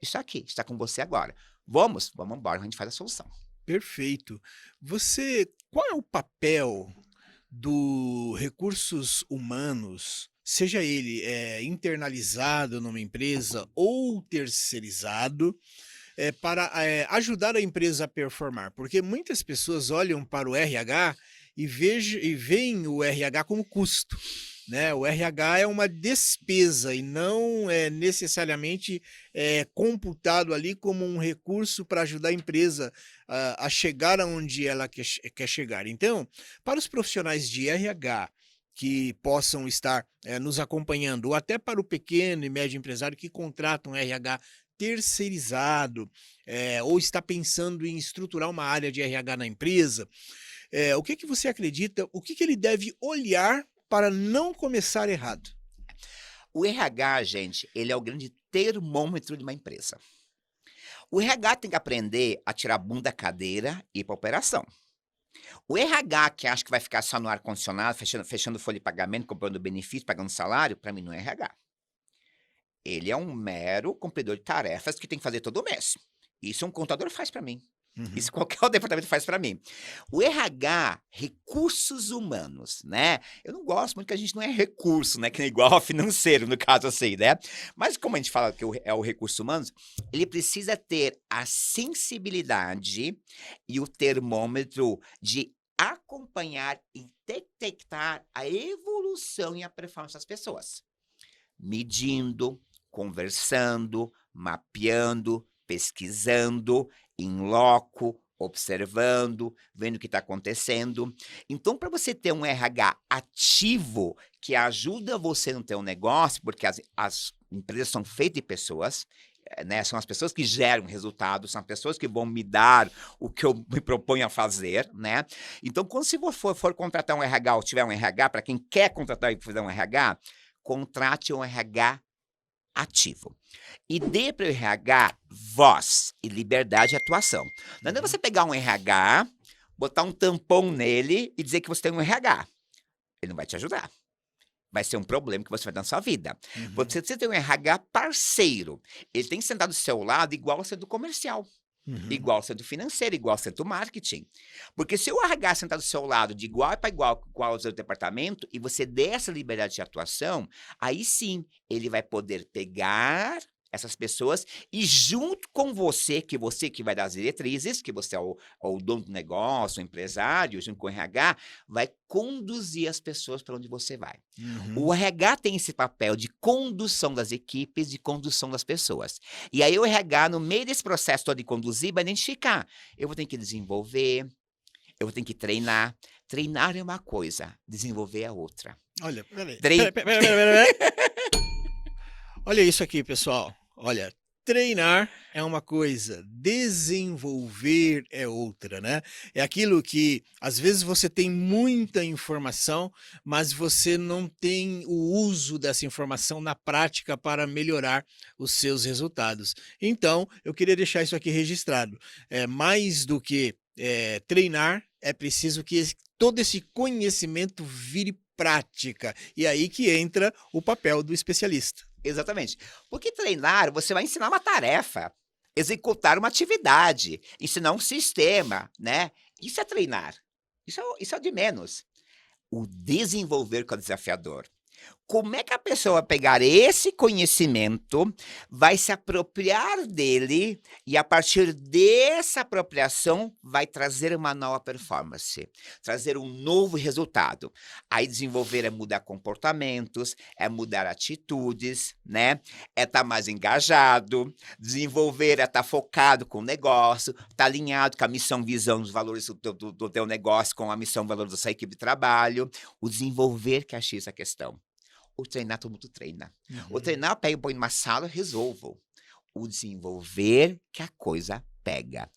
Está aqui, está com você agora. Vamos embora, a gente faz a solução. Perfeito. Qual é o papel do recursos humanos, seja ele internalizado numa empresa ou terceirizado, para ajudar a empresa a performar? Porque muitas pessoas olham para o RH e veem o RH como custo, né? O RH é uma despesa e não é necessariamente computado ali como um recurso para ajudar a empresa a chegar aonde ela quer chegar. Então, para os profissionais de RH que possam estar nos acompanhando, ou até para o pequeno e médio empresário que contrata um RH terceirizado, ou está pensando em estruturar uma área de RH na empresa, o que você acredita, o que ele deve olhar para não começar errado? O RH, gente, ele é o grande termômetro de uma empresa. O RH tem que aprender a tirar a bunda da cadeira e ir para a operação. O RH que acha que vai ficar só no ar-condicionado, fechando folha de pagamento, comprando benefício, pagando salário, para mim não é RH. Ele é um mero cumpridor de tarefas que tem que fazer todo mês. Isso um contador faz para mim. Uhum. Isso qualquer departamento faz para mim. O RH, recursos humanos, né? Eu não gosto muito que a gente não é recurso, né? Que é igual ao financeiro, no caso assim, né? Mas como a gente fala que é o recurso humanos, ele precisa ter a sensibilidade e o termômetro de acompanhar e detectar a evolução e a performance das pessoas, medindo, conversando, mapeando, pesquisando, em loco, observando, vendo o que está acontecendo. Então, para você ter um RH ativo que ajuda você no teu negócio, porque as empresas são feitas de pessoas, né? São as pessoas que geram resultados, são as pessoas que vão me dar o que eu me proponho a fazer, né? Então, quando você for contratar um RH ou tiver um RH, para quem quer contratar e fazer um RH, contrate um RH ativo. E dê para o RH voz e liberdade de atuação. Não adianta você pegar um RH, botar um tampão nele e dizer que você tem um RH. Ele não vai te ajudar. Vai ser um problema que você vai dar na sua vida. Você tem um RH parceiro. Ele tem que sentar do seu lado igual você do comercial. Igual você do financeiro, igual você do marketing. Porque se o RH sentar do seu lado de igual para igual ao seu departamento e você der essa liberdade de atuação, aí sim ele vai poder pegar essas pessoas e junto com você que vai dar as diretrizes, que você é o dono do negócio, o empresário, junto com o RH, vai conduzir as pessoas para onde você vai. O RH tem esse papel de condução das equipes, de condução das pessoas. E aí o RH, no meio desse processo todo de conduzir, vai identificar. Eu vou ter que desenvolver, eu vou ter que treinar. Treinar é uma coisa, desenvolver é outra. Olha, peraí. Trein- Olha isso aqui, pessoal. Olha, treinar é uma coisa, desenvolver é outra, né? É aquilo que às vezes você tem muita informação, mas você não tem o uso dessa informação na prática para melhorar os seus resultados. Então, eu queria deixar isso aqui registrado. Mais do que treinar, é preciso que todo esse conhecimento vire prática. E aí que entra o papel do especialista. Exatamente. Porque treinar, você vai ensinar uma tarefa, executar uma atividade, ensinar um sistema, né? Isso é treinar. Isso é o de menos. O desenvolver que é o desafiador. Como é que a pessoa vai pegar esse conhecimento, vai se apropriar dele e a partir dessa apropriação vai trazer uma nova performance, trazer um novo resultado. Aí desenvolver é mudar comportamentos, é mudar atitudes, né? É estar mais engajado, desenvolver é estar focado com o negócio, estar alinhado com a missão, visão, os valores do teu negócio, com a missão, valores da sua equipe de trabalho. O desenvolver que é X a questão. O treinar, todo mundo treina. O treinar, pega, põe numa sala, resolvo. O desenvolver que a coisa pega.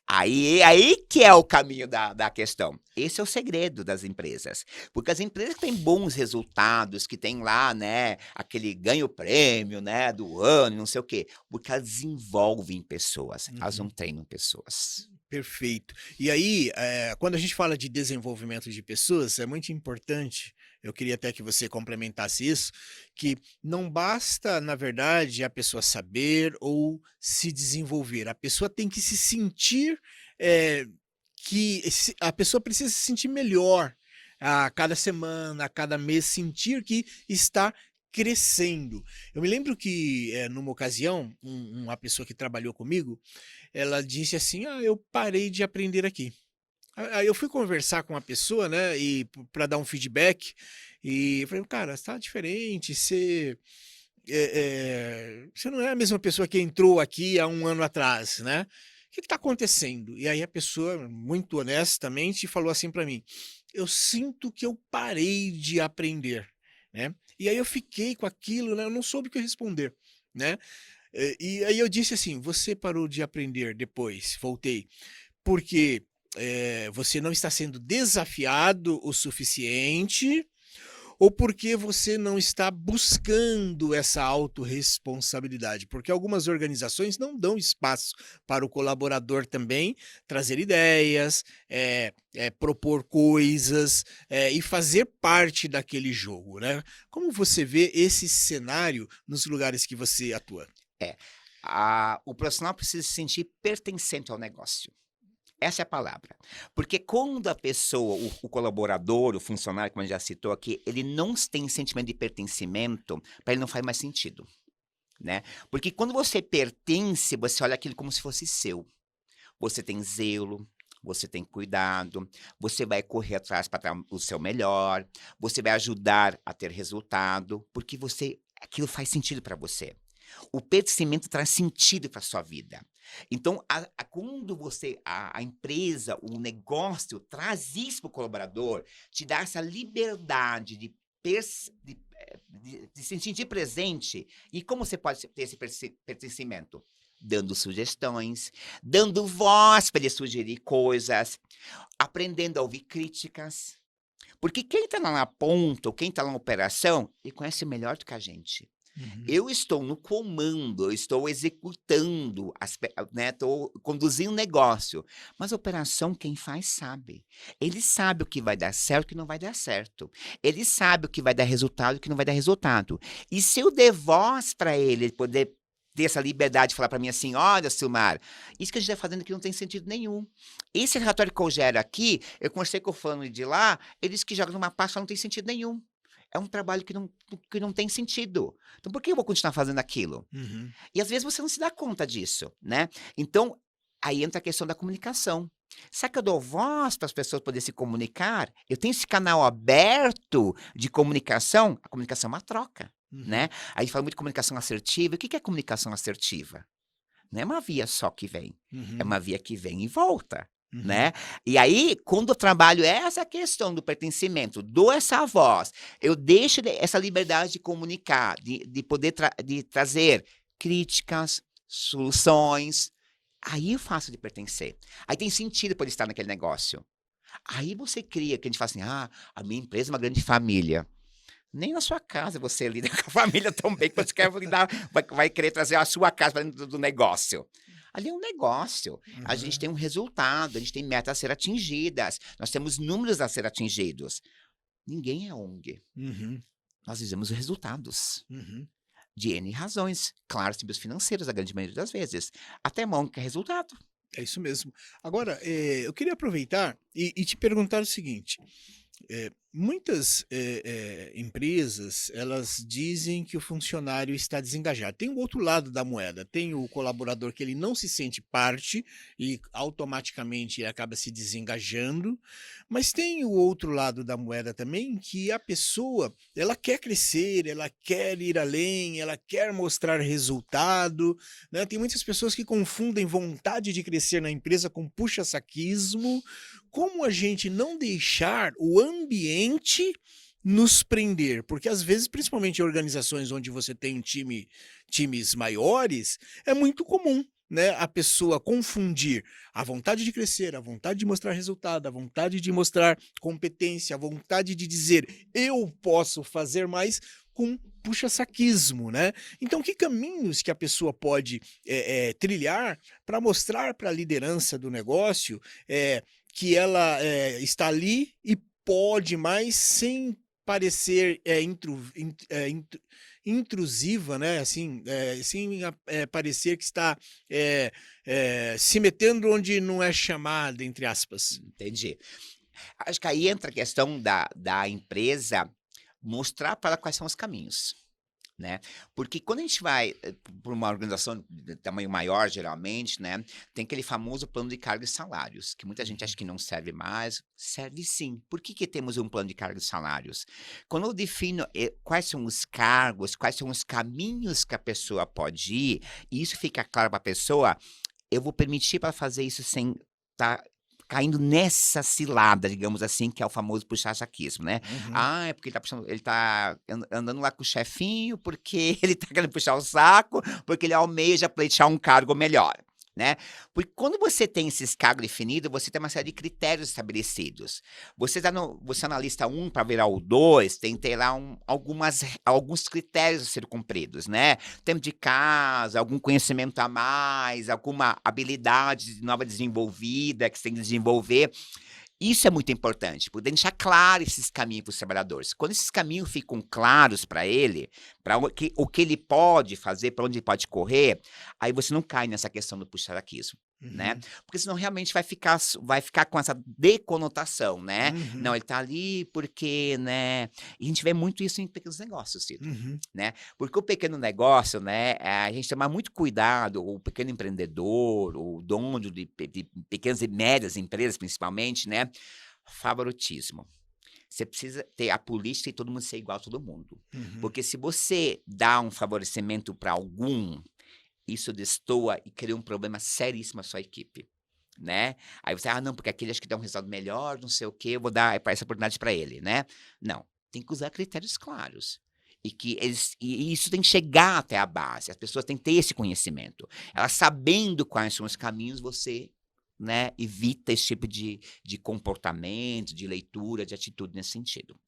Aí que é o caminho da questão. Esse é o segredo das empresas. Porque as empresas que têm bons resultados, que têm lá, né, aquele ganho-prêmio, né, do ano, não sei o quê. Porque elas desenvolvem pessoas, elas não treinam pessoas. Perfeito. E aí, quando a gente fala de desenvolvimento de pessoas, é muito importante, eu queria até que você complementasse isso, que não basta, na verdade, a pessoa saber ou se desenvolver. A pessoa tem que se sentir, a pessoa precisa se sentir melhor a cada semana, a cada mês, sentir que está crescendo. Eu me lembro que, numa ocasião, uma pessoa que trabalhou comigo, ela disse assim: eu parei de aprender aqui. Aí eu fui conversar com a pessoa, né, e para dar um feedback, e eu falei: cara, está diferente, você não é a mesma pessoa que entrou aqui há um ano atrás, né? O que está acontecendo? E aí a pessoa, muito honestamente, falou assim para mim: eu sinto que eu parei de aprender, né? E aí eu fiquei com aquilo, né? Eu não soube o que responder, né? E aí eu disse assim: você parou de aprender depois, voltei, porque você não está sendo desafiado o suficiente ou porque você não está buscando essa autorresponsabilidade? Porque algumas organizações não dão espaço para o colaborador também trazer ideias, propor coisas e fazer parte daquele jogo, né? Como você vê esse cenário nos lugares que você atua? O profissional precisa se sentir pertencente ao negócio. Essa é a palavra. Porque quando a pessoa, o colaborador, o funcionário, como a gente já citou aqui, ele não tem sentimento de pertencimento, para ele não faz mais sentido, né? Porque quando você pertence, você olha aquilo como se fosse seu. Você tem zelo, você tem cuidado, você vai correr atrás para dar o seu melhor, você vai ajudar a ter resultado, porque aquilo faz sentido para você. O pertencimento traz sentido para sua vida. Então, quando a empresa, o negócio traz isso para o colaborador, te dá essa liberdade de se sentir presente. E como você pode ter esse pertencimento? Dando sugestões, dando voz para ele sugerir coisas, aprendendo a ouvir críticas. Porque quem está lá na ponta, ou quem está lá na operação, ele conhece melhor do que a gente. Uhum. Eu estou no comando, eu estou executando, estou conduzindo o negócio. Mas a operação, quem faz, sabe. Ele sabe o que vai dar certo e o que não vai dar certo. Ele sabe o que vai dar resultado e o que não vai dar resultado. E se eu der voz para ele poder ter essa liberdade de falar para mim assim, olha, Silmar, isso que a gente está fazendo aqui não tem sentido nenhum. Esse relatório que eu gero aqui, eu conversei com o fulano de lá, ele disse que joga numa pasta não tem sentido nenhum. É um trabalho que não tem sentido. Então, por que eu vou continuar fazendo aquilo? Uhum. E às vezes você não se dá conta disso, né? Então, aí entra a questão da comunicação. Será que eu dou voz para as pessoas poderem se comunicar? Eu tenho esse canal aberto de comunicação? A comunicação é uma troca, Uhum. né? A gente fala muito de comunicação assertiva. E o que é comunicação assertiva? Não é uma via só que vem. Uhum. É uma via que vem e volta. Uhum. Né? E aí, quando eu trabalho essa questão do pertencimento, dou essa voz, eu deixo essa liberdade de comunicar, de poder de trazer críticas, soluções, aí eu faço de pertencer. Aí tem sentido por estar naquele negócio. Aí você cria, que a gente fala assim, a minha empresa é uma grande família. Nem na sua casa você lida com a família tão bem que você quer lidar, vai querer trazer a sua casa para dentro do negócio. Ali é um negócio. A gente tem um resultado, a gente tem metas a ser atingidas, nós temos números a ser atingidos. Ninguém é ONG. Uhum. Nós dizemos resultados. Uhum. De N razões. Claro, simples financeiros, a grande maioria das vezes. Até ONG que é resultado. É isso mesmo. Agora, eu queria aproveitar e te perguntar o seguinte. Muitas empresas, elas dizem que o funcionário está desengajado. Tem o outro lado da moeda, tem o colaborador que ele não se sente parte e automaticamente ele acaba se desengajando, mas tem o outro lado da moeda também, que a pessoa, ela quer crescer, ela quer ir além, ela quer mostrar resultado, né? Tem muitas pessoas que confundem vontade de crescer na empresa com puxa-saquismo. Como a gente não deixar o ambiente nos prender? Porque às vezes, principalmente em organizações onde você tem times maiores, é muito comum, né, a pessoa confundir a vontade de crescer, a vontade de mostrar resultado, a vontade de mostrar competência, a vontade de dizer eu posso fazer mais com puxa-saquismo, né? Então, que caminhos que a pessoa pode trilhar para mostrar para a liderança do negócio que ela está ali e pode mais sem parecer intrusiva, né? Assim, sem parecer que está se metendo onde não é chamada, entre aspas. Entendi. Acho que aí entra a questão da empresa mostrar para ela quais são os caminhos. Né? Porque quando a gente vai para uma organização de tamanho maior, geralmente, né, tem aquele famoso plano de cargos e salários, que muita gente acha que não serve mais, serve sim. Por que temos um plano de cargos e salários? Quando eu defino quais são os cargos, quais são os caminhos que a pessoa pode ir, e isso fica claro para a pessoa, eu vou permitir para fazer isso sem estar caindo nessa cilada, digamos assim, que é o famoso puxa-saquismo, né? Uhum. É porque ele tá andando lá com o chefinho, porque ele tá querendo puxar o saco, porque ele almeja pleitear um cargo melhor, né? Porque quando você tem esses cargos definidos, você tem uma série de critérios estabelecidos. Você na lista 1 para virar o 2, tem que ter lá alguns critérios a ser cumpridos, né? Tempo de casa, algum conhecimento a mais, alguma habilidade nova desenvolvida que você tem que desenvolver. Isso é muito importante, poder deixar claro esses caminhos para os trabalhadores. Quando esses caminhos ficam claros para ele, para o que ele pode fazer, para onde ele pode correr, aí você não cai nessa questão do puxa-saquismo. né? Uhum. Porque senão realmente vai ficar com essa deconotação, né? Não, Uhum. ele tá ali porque, né? E a gente vê muito isso em pequenos negócios, Cito, Uhum. né? Porque o pequeno negócio, né? A gente tomar muito cuidado, o pequeno empreendedor, o dono de pequenas e médias empresas, principalmente, né? Favoritismo. Você precisa ter a política e todo mundo ser igual a todo mundo. Uhum. Porque se você dá um favorecimento para algum, isso destoa e cria um problema seríssimo à sua equipe, né. Aí você: "Ah, não, porque aquele acho que dá um resultado melhor, não sei o quê, eu vou dar essa oportunidade para ele", né. Não, tem que usar critérios claros. E isso tem que chegar até a base, as pessoas têm que ter esse conhecimento. Elas sabendo quais são os caminhos, você, né, evita esse tipo de comportamento, de leitura, de atitude nesse sentido.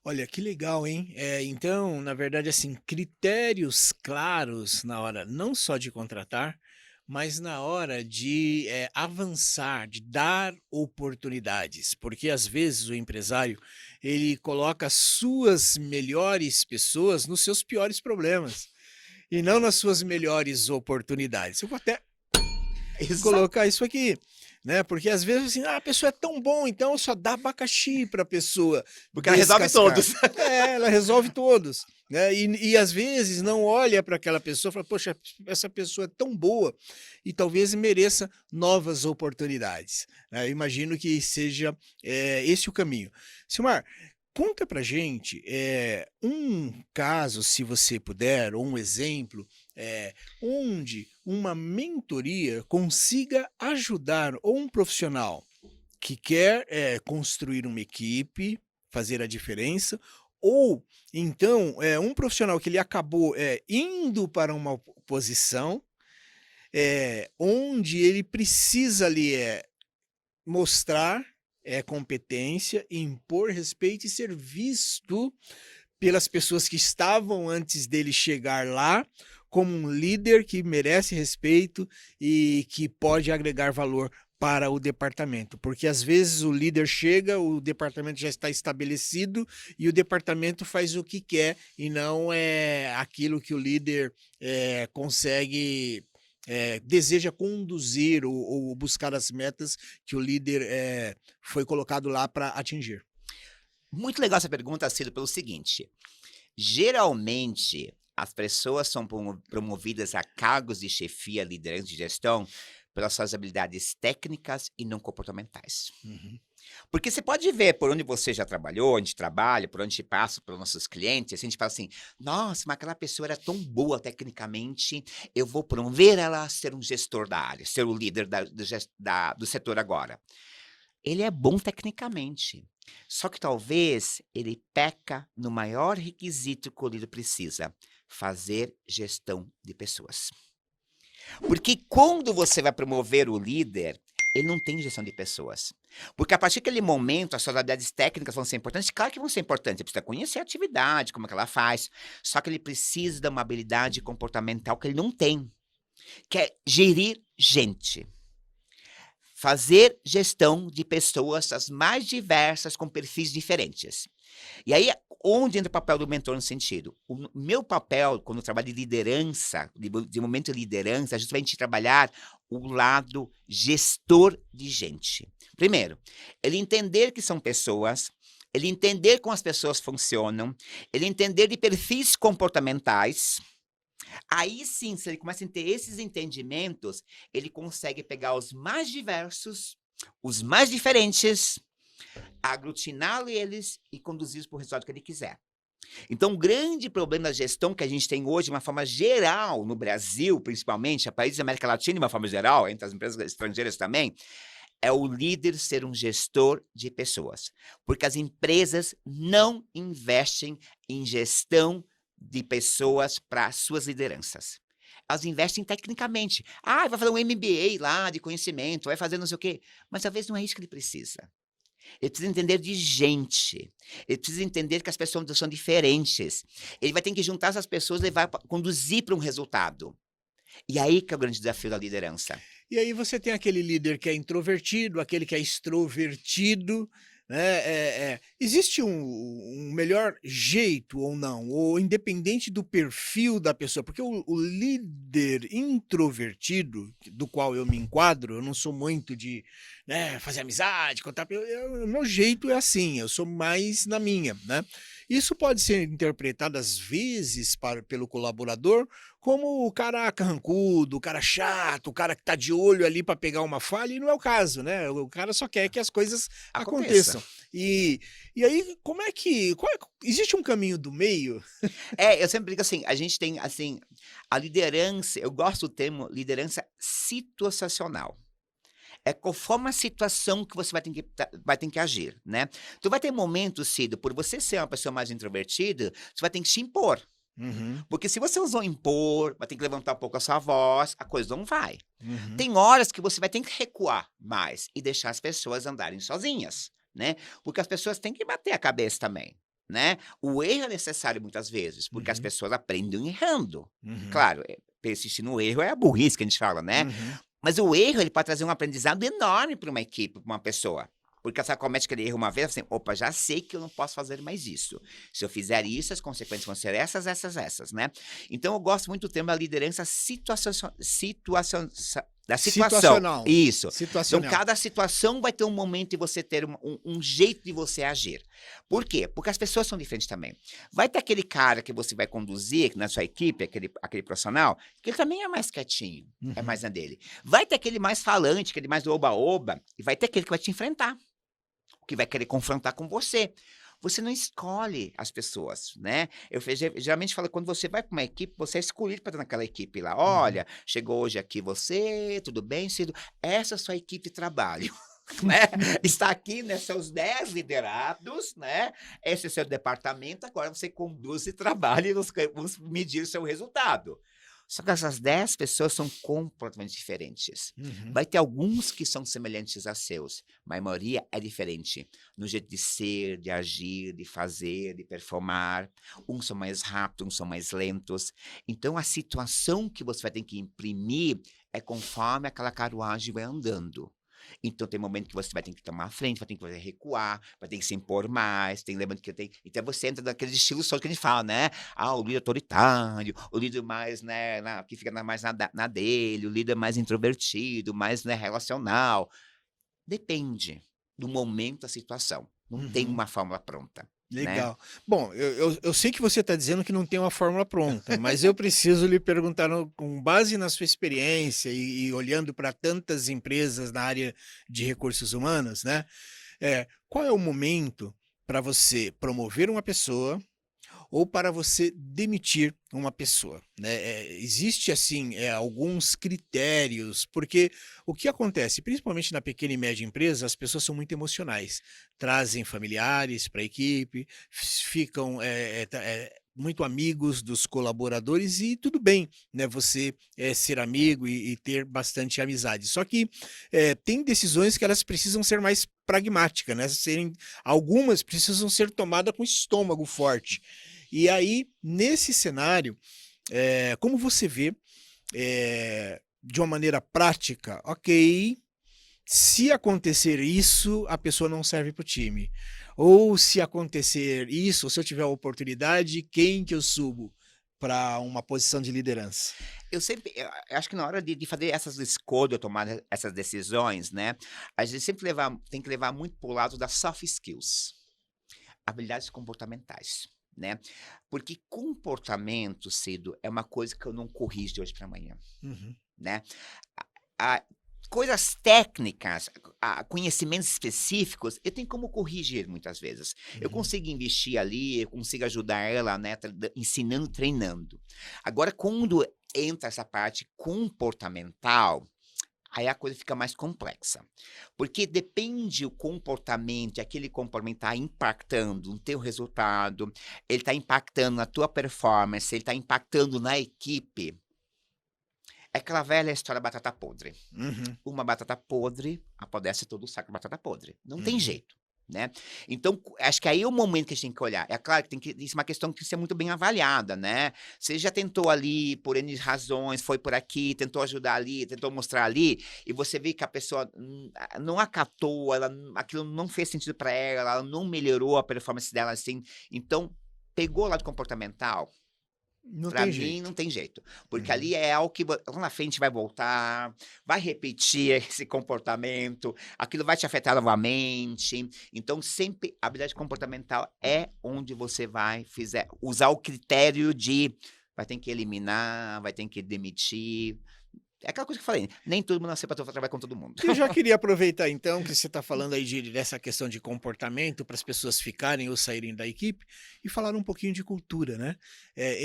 Olha, que legal, hein? Então, na verdade, assim, critérios claros na hora não só de contratar, mas na hora de avançar, de dar oportunidades, porque às vezes o empresário ele coloca as suas melhores pessoas nos seus piores problemas e não nas suas melhores oportunidades. Eu vou até Exato, colocar isso aqui, né, porque às vezes, assim, "Ah, a pessoa é tão bom, então só dá abacaxi para a pessoa porque ela resolve descascar". todos. É, ela resolve todos, né, e às vezes não olha para aquela pessoa e fala: "Poxa, essa pessoa é tão boa e talvez mereça novas oportunidades", né, eu imagino que seja, esse o caminho. Silmar, conta pra gente, um caso, se você puder, ou um exemplo, onde uma mentoria consiga ajudar ou um profissional que quer, construir uma equipe, fazer a diferença, ou então, um profissional que ele acabou, indo para uma posição, onde ele precisa ali, mostrar, competência, impor respeito e ser visto pelas pessoas que estavam antes dele chegar lá, como um líder que merece respeito e que pode agregar valor para o departamento, porque às vezes o líder chega, o departamento já está estabelecido e o departamento faz o que quer e não é aquilo que o líder consegue, deseja conduzir ou buscar as metas que o líder foi colocado lá para atingir. Muito legal essa pergunta, Ciro, pelo seguinte: geralmente, as pessoas são promovidas a cargos de chefia, liderança de gestão pelas suas habilidades técnicas e não comportamentais. Uhum, Porque você pode ver por onde você já trabalhou, onde trabalha, por onde passa pelos nossos clientes, assim, a gente fala assim: "Nossa, mas aquela pessoa era tão boa tecnicamente, eu vou promover ela a ser um gestor da área, ser o líder do setor agora". Ele é bom tecnicamente, só que talvez ele peca no maior requisito que o líder precisa: fazer gestão de pessoas. Porque quando você vai promover o líder, ele não tem gestão de pessoas. Porque a partir daquele momento, as suas habilidades técnicas vão ser importantes, claro que vão ser importantes, ele precisa conhecer a atividade, como é que ela faz, só que ele precisa de uma habilidade comportamental que ele não tem, que é gerir gente. Fazer gestão de pessoas as mais diversas, com perfis diferentes. E aí, onde entra o papel do mentor nesse sentido? O meu papel, quando eu trabalho de liderança, de momento de liderança, é justamente trabalhar o lado gestor de gente. Primeiro, ele entender que são pessoas, ele entender como as pessoas funcionam, ele entender de perfis comportamentais. Aí sim, se ele começa a ter esses entendimentos, ele consegue pegar os mais diversos, os mais diferentes, aglutiná eles e conduzi-los para o resultado que ele quiser. Então, o grande problema da gestão que a gente tem hoje, de uma forma geral, no Brasil, principalmente, a países da América Latina, de uma forma geral, entre as empresas estrangeiras também, é o líder ser um gestor de pessoas. Porque as empresas não investem em gestão de pessoas para suas lideranças. Elas investem tecnicamente. Ah, vai fazer um MBA lá de conhecimento, vai fazer não sei o quê. Mas talvez não é isso que ele precisa. Ele precisa entender de gente. Ele precisa entender que as pessoas são diferentes. Ele vai ter que juntar essas pessoas e levar conduzir para um resultado. E aí que é o grande desafio da liderança. e aí você tem aquele líder que é introvertido, aquele que é extrovertido, né? Existe um melhor jeito ou não, ou independente do perfil da pessoa, porque o líder introvertido, do qual eu me enquadro, eu não sou muito de, né, fazer amizade, contar. O meu jeito é assim, eu sou mais na minha, né? Isso pode ser interpretado às vezes pelo colaborador como o cara carrancudo, o cara chato, o cara que tá de olho ali para pegar uma falha, e não é o caso, né? O cara só quer que as coisas Aconteça. aconteçam. E aí, como é que. Existe um caminho do meio? Eu sempre digo assim, a gente tem, assim, a liderança, eu gosto do termo liderança situacional. É conforme a situação que você vai ter que agir, né. Tu vai ter momentos, Cido, por você ser uma pessoa mais introvertida, você vai ter que se impor, Uhum, porque se você usou impor, vai ter que levantar um pouco a sua voz, a coisa não vai. uhum, Tem horas que você vai ter que recuar mais e deixar as pessoas andarem sozinhas, né, porque as pessoas têm que bater a cabeça também, né. O erro é necessário muitas vezes, porque as uhum, pessoas aprendem errando. uhum, Claro, persistir no erro é a burrice que a gente fala, né. uhum, Mas o erro, ele pode trazer um aprendizado enorme para uma equipe, para uma pessoa. Porque você comete aquele erro uma vez, assim: "Opa, já sei que eu não posso fazer mais isso. Se eu fizer isso, as consequências vão ser essas, essas, essas", né. Então eu gosto muito do termo da liderança da situação. situacional. Isso. Então Situacional. cada situação vai ter um momento de você ter um jeito de você agir. Por quê? Porque as pessoas são diferentes também. Vai ter aquele cara que você vai conduzir na sua equipe, aquele profissional, que ele também é mais quietinho, é Uhum, mais na dele. Vai ter aquele mais falante, aquele mais do oba-oba, e vai ter aquele que vai te enfrentar, que vai querer confrontar com você. Você não escolhe as pessoas, né. Geralmente falo, quando você vai para uma equipe, você é escolhido para estar naquela equipe lá. uhum. "Olha, chegou hoje aqui você, tudo bem, Cido? Essa é a sua equipe de trabalho", né. Está aqui, né, seus 10 liderados, né, esse é o seu departamento, agora você conduz e trabalha e vamos medir o seu resultado. Só que essas 10 pessoas são completamente diferentes. Uhum, Vai ter alguns que são semelhantes a seus, mas a maioria é diferente no jeito de ser, de agir, de fazer, de performar. Uns são mais rápidos, uns são mais lentos. Então a situação que você vai ter que imprimir é conforme aquela carruagem vai andando. Então tem momento que você vai ter que tomar a frente, vai ter que fazer recuar, vai ter que se impor mais, tem lembrando que tem então você entra naqueles estilos todos que a gente fala, né, o líder autoritário, o líder mais, né, que fica mais na dele, o líder mais introvertido, mais, né, relacional. Depende do momento, da situação. Não tem uhum. uma fórmula pronta, né. Legal. Bom, eu sei que você está dizendo que não tem uma fórmula pronta, mas eu preciso lhe perguntar, com base na sua experiência e olhando para tantas empresas na área de recursos humanos, né? Qual é o momento para você promover uma pessoa ou para você demitir uma pessoa, né? Existe assim, alguns critérios, porque o que acontece, principalmente na pequena e média empresa, as pessoas são muito emocionais, trazem familiares para a equipe, ficam muito amigos dos colaboradores e tudo bem, né? Você ser amigo e ter bastante amizade. Só que tem decisões que elas precisam ser mais pragmáticas, né? Algumas precisam ser tomadas com estômago forte. E aí, nesse cenário, como você vê, de uma maneira prática, ok, se acontecer isso, a pessoa não serve para o time. Ou se acontecer isso, ou se eu tiver a oportunidade, quem que eu subo para uma posição de liderança? Eu acho que na hora de fazer essas escolhas, tomar essas decisões, né, a gente sempre tem que levar muito para o lado das soft skills. Habilidades comportamentais, né. Porque comportamento, cedo, é uma coisa que eu não corrijo de hoje para amanhã, Uhum, né. A coisas técnicas, conhecimentos específicos, eu tenho como corrigir muitas vezes. Eu uhum, consigo investir ali, eu consigo ajudar ela, né, ensinando, treinando. Agora quando entra essa parte comportamental, aí a coisa fica mais complexa, porque depende o comportamento, e aquele comportamento está impactando no teu resultado, ele está impactando na tua performance, ele está impactando na equipe. É aquela velha história da batata podre. uhum, Uma batata podre apodrece todo o saco de batata podre. Não tem uhum, jeito. né? Então, acho que aí é o momento que a gente tem que olhar. É claro que isso é uma questão que tem que ser muito bem avaliada, né? Você já tentou ali, por N razões, foi por aqui, tentou ajudar ali, tentou mostrar ali, e você vê que a pessoa não acatou, aquilo não fez sentido para ela não melhorou a performance dela, assim. Então, pegou lá de comportamental. Não Pra tem mim, jeito. não tem jeito. Porque Uhum. ali é algo que lá na frente vai voltar, vai repetir esse comportamento, aquilo vai te afetar novamente. Então, sempre a habilidade comportamental é onde você vai usar o critério de vai ter que eliminar, vai ter que demitir. É aquela coisa que eu falei, nem todo mundo nasceu para trabalhar com todo mundo. E eu já queria aproveitar então que você está falando aí dessa questão de comportamento para as pessoas ficarem ou saírem da equipe e falar um pouquinho de cultura, né?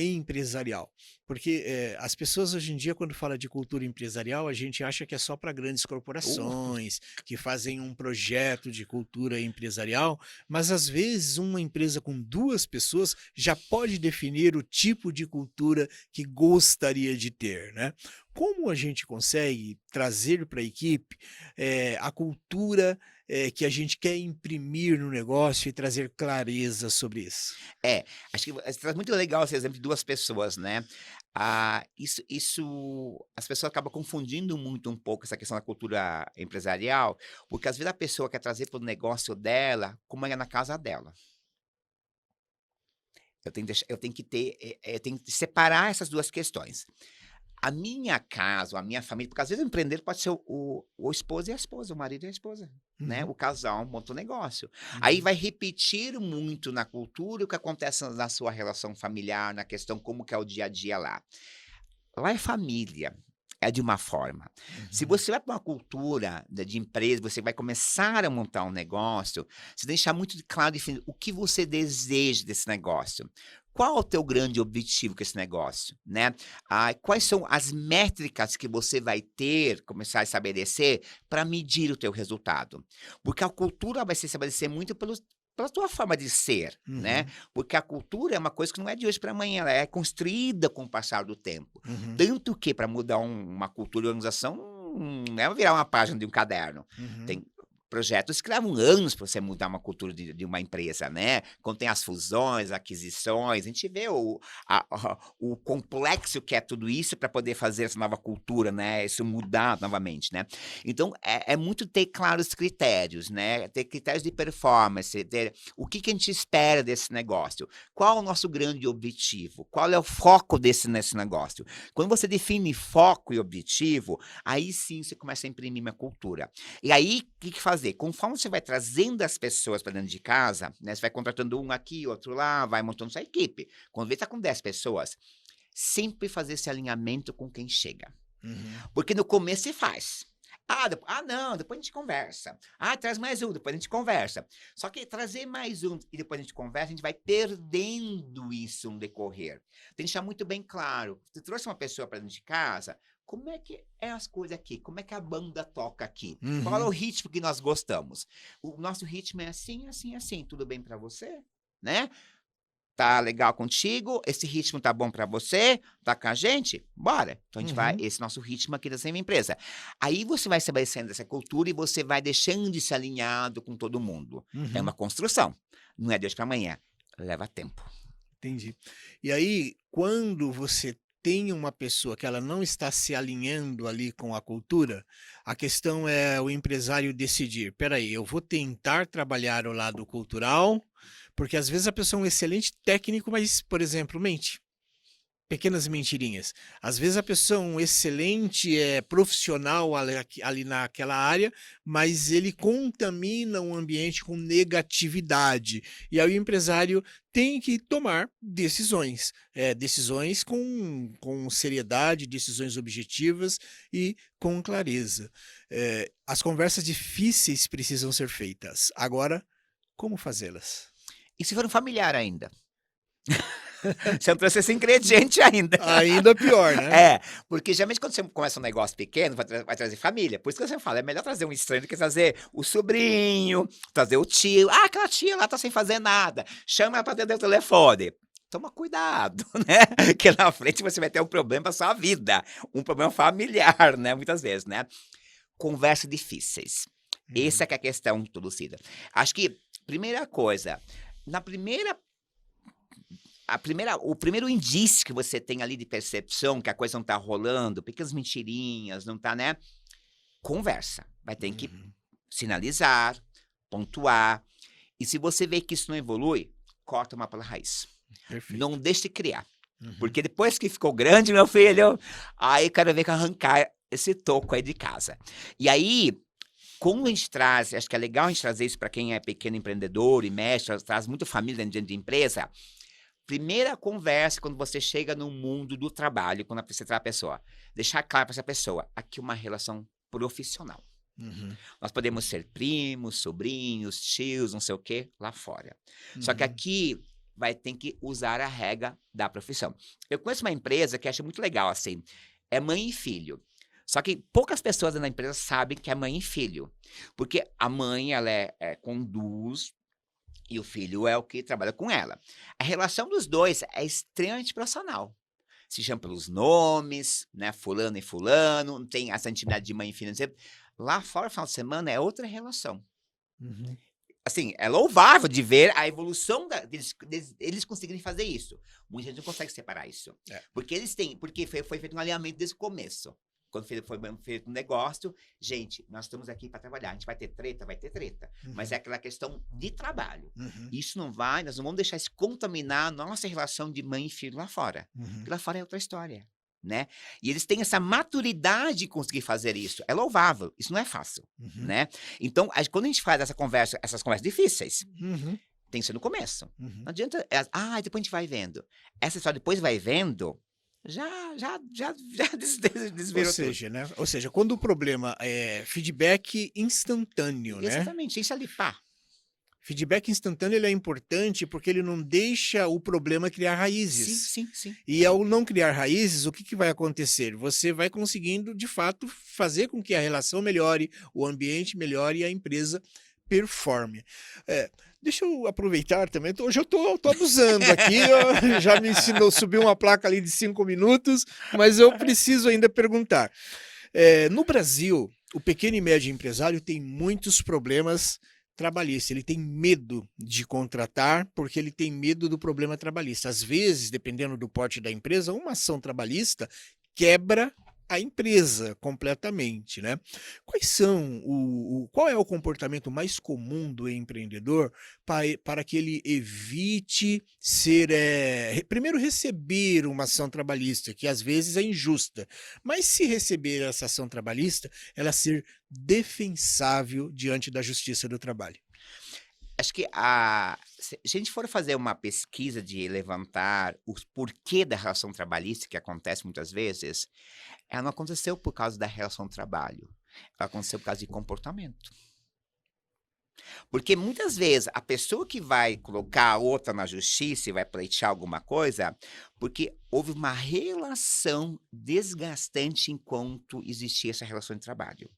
Empresarial. Porque as pessoas hoje em dia, quando fala de cultura empresarial, a gente acha que é só para grandes Uh, corporações que fazem um projeto de cultura empresarial, mas às vezes uma empresa com 2 pessoas já pode definir o tipo de cultura que gostaria de ter, né? Como a gente consegue trazer para a equipe a cultura que a gente quer imprimir no negócio e trazer clareza sobre isso? É, acho que traz muito legal esse exemplo de 2 pessoas, né. As pessoas acabam confundindo muito um pouco essa questão da cultura empresarial, porque às vezes a pessoa quer trazer para o negócio dela, como é na casa dela. Eu tenho que separar essas 2 questões. A minha casa, ou a minha família, porque às vezes o empreendedor pode ser o esposo e a esposa, o marido e a esposa, né, Uhum, o casal monta o negócio. Aí uhum, vai repetir muito na cultura o que acontece na sua relação familiar, na questão como que é o dia a dia lá. Lá é família, é de uma forma. Se uhum, você vai para uma cultura de empresa, você vai começar a montar um negócio, você deixar muito claro e definido o que você deseja desse negócio. Qual é o teu grande objetivo com esse negócio, né? Quais são as métricas que você vai ter, começar a estabelecer para medir o teu resultado? Porque a cultura vai se estabelecer muito pela tua forma de ser, né? uhum, Porque a cultura é uma coisa que não é de hoje para amanhã, ela é construída com o passar do tempo. uhum, Tanto que para mudar uma cultura e organização não é virar uma página de um caderno. uhum. Tem projetos que levam anos para você mudar uma cultura de uma empresa, né? Quando tem as fusões, aquisições, a gente vê o complexo que é tudo isso para poder fazer essa nova cultura, né? Isso mudar novamente, né? Então, é muito ter claros critérios, né? Ter critérios de performance, ter o que a gente espera desse negócio, qual é o nosso grande objetivo, qual é o foco nesse negócio. Quando você define foco e objetivo, aí sim você começa a imprimir uma cultura. E aí, o que fazer? Conforme você vai trazendo as pessoas para dentro de casa, né, você vai contratando um aqui, outro lá, vai montando sua equipe. Quando vê, está com 10 pessoas, sempre fazer esse alinhamento com quem chega. Uhum. Porque no começo você faz. Não, depois a gente conversa. Traz mais um, depois a gente conversa. Só que trazer mais um e depois a gente conversa, a gente vai perdendo isso no decorrer. Tem que deixar muito bem claro. Você trouxe uma pessoa para dentro de casa, como é que é as coisas aqui? Como é que a banda toca aqui? Qual é o Uhum. ritmo que nós gostamos? O nosso ritmo é assim, assim, assim. Tudo bem para você? Né? Tá legal contigo? Esse ritmo tá bom pra você? Tá com a gente? Bora. Então a gente vai Uhum. esse nosso ritmo aqui da same empresa. Aí você vai estabelecendo essa cultura e você vai deixando de ser alinhado com todo mundo. É uma Uhum. construção, não é de hoje pra amanhã, leva tempo. Entendi. E aí, quando você tem uma pessoa que ela não está se alinhando ali com a cultura, a questão é o empresário decidir: espera aí, eu vou tentar trabalhar o lado cultural, porque às vezes a pessoa é um excelente técnico, mas, por exemplo, mente. Pequenas mentirinhas. Às vezes a pessoa é um excelente profissional ali naquela área, mas ele contamina o ambiente com negatividade. E aí o empresário tem que tomar decisões, decisões com seriedade, decisões objetivas e com clareza. As conversas difíceis precisam ser feitas. Agora, como fazê-las? E se for um familiar ainda? Você não trouxe esse ingrediente ainda. Ainda pior, né? É, porque geralmente quando você começa um negócio pequeno, vai trazer família. Por isso que você fala, é melhor trazer um estranho do que trazer o sobrinho, trazer o tio. Aquela tia lá tá sem fazer nada. Chama ela pra atender o telefone. Toma cuidado, né? Que na frente você vai ter um problema pra sua vida. Um problema familiar, né? Muitas vezes, né? Conversas difíceis. Essa Uhum, que é a questão, Tulucida. Acho que primeira coisa, na o primeiro indício que você tem ali de percepção que a coisa não tá rolando, pequenas mentirinhas, não tá, né? Conversa. Vai ter que Uhum. sinalizar, pontuar. E se você vê que isso não evolui, corta uma pela raiz. Perfeito. Não deixe de criar. Uhum. Porque depois que ficou grande, meu filho, aí quero ver que arrancar esse toco aí de casa. E aí, como a gente traz, acho que é legal a gente trazer isso para quem é pequeno empreendedor e mexe, traz muito família dentro de empresa. Primeira conversa quando você chega no mundo do trabalho, quando você traz a pessoa, deixar claro para essa pessoa, aqui uma relação profissional. Uhum. Nós podemos ser primos, sobrinhos, tios, não sei o quê, lá fora. Só que Uhum. aqui vai ter que usar a regra da profissão. Eu conheço uma empresa que acho muito legal, assim, é mãe e filho. Só que poucas pessoas na empresa sabem que é mãe e filho. Porque a mãe, ela conduz e o filho é o que trabalha com ela. A relação dos dois é extremamente profissional. Se chama pelos nomes, né? Fulano e fulano, não tem essa intimidade de mãe e filho. Não sei. Lá fora, no final de semana, é outra relação. Uhum. Assim, é louvável de ver a evolução deles conseguirem fazer isso. Muita gente não consegue separar isso. É. Porque foi feito um alinhamento desde o começo. Quando foi feito um negócio, gente, nós estamos aqui para trabalhar. A gente vai ter treta, mas é aquela questão de trabalho. Uhum. Isso não vai, nós não vamos deixar isso contaminar a nossa relação de mãe e filho lá fora. Uhum. Porque lá fora é outra história, né? E eles têm essa maturidade de conseguir fazer isso. É louvável, isso não é fácil, Uhum. né? Então, quando a gente faz essas conversas difíceis, Uhum. tem que ser no começo. Uhum. Não adianta, depois a gente vai vendo. Essa história depois vai vendo, já desvirou tudo. Ou seja, quando o problema é feedback instantâneo, né? Exatamente, sem se alipar. Feedback instantâneo ele é importante porque ele não deixa o problema criar raízes. Sim. E ao não criar raízes, o que vai acontecer? Você vai conseguindo, de fato, fazer com que a relação melhore, o ambiente melhore e a empresa performe. Deixa eu aproveitar também, hoje eu tô abusando aqui, já me ensinou, subiu uma placa ali de 5 minutos, mas eu preciso ainda perguntar. No Brasil, o pequeno e médio empresário tem muitos problemas trabalhista, ele tem medo de contratar porque ele tem medo do problema trabalhista. Às vezes, dependendo do porte da empresa, uma ação trabalhista quebra a empresa completamente, né? Qual é o comportamento mais comum do empreendedor para que ele evite primeiro receber uma ação trabalhista, que às vezes é injusta, mas se receber essa ação trabalhista, ela ser defensável diante da Justiça do Trabalho? Acho que se a gente for fazer uma pesquisa de levantar o porquê da relação trabalhista, que acontece muitas vezes, ela não aconteceu por causa da relação de trabalho. Ela aconteceu por causa de comportamento. Porque muitas vezes a pessoa que vai colocar a outra na justiça e vai pleitear alguma coisa, porque houve uma relação desgastante enquanto existia essa relação de trabalho.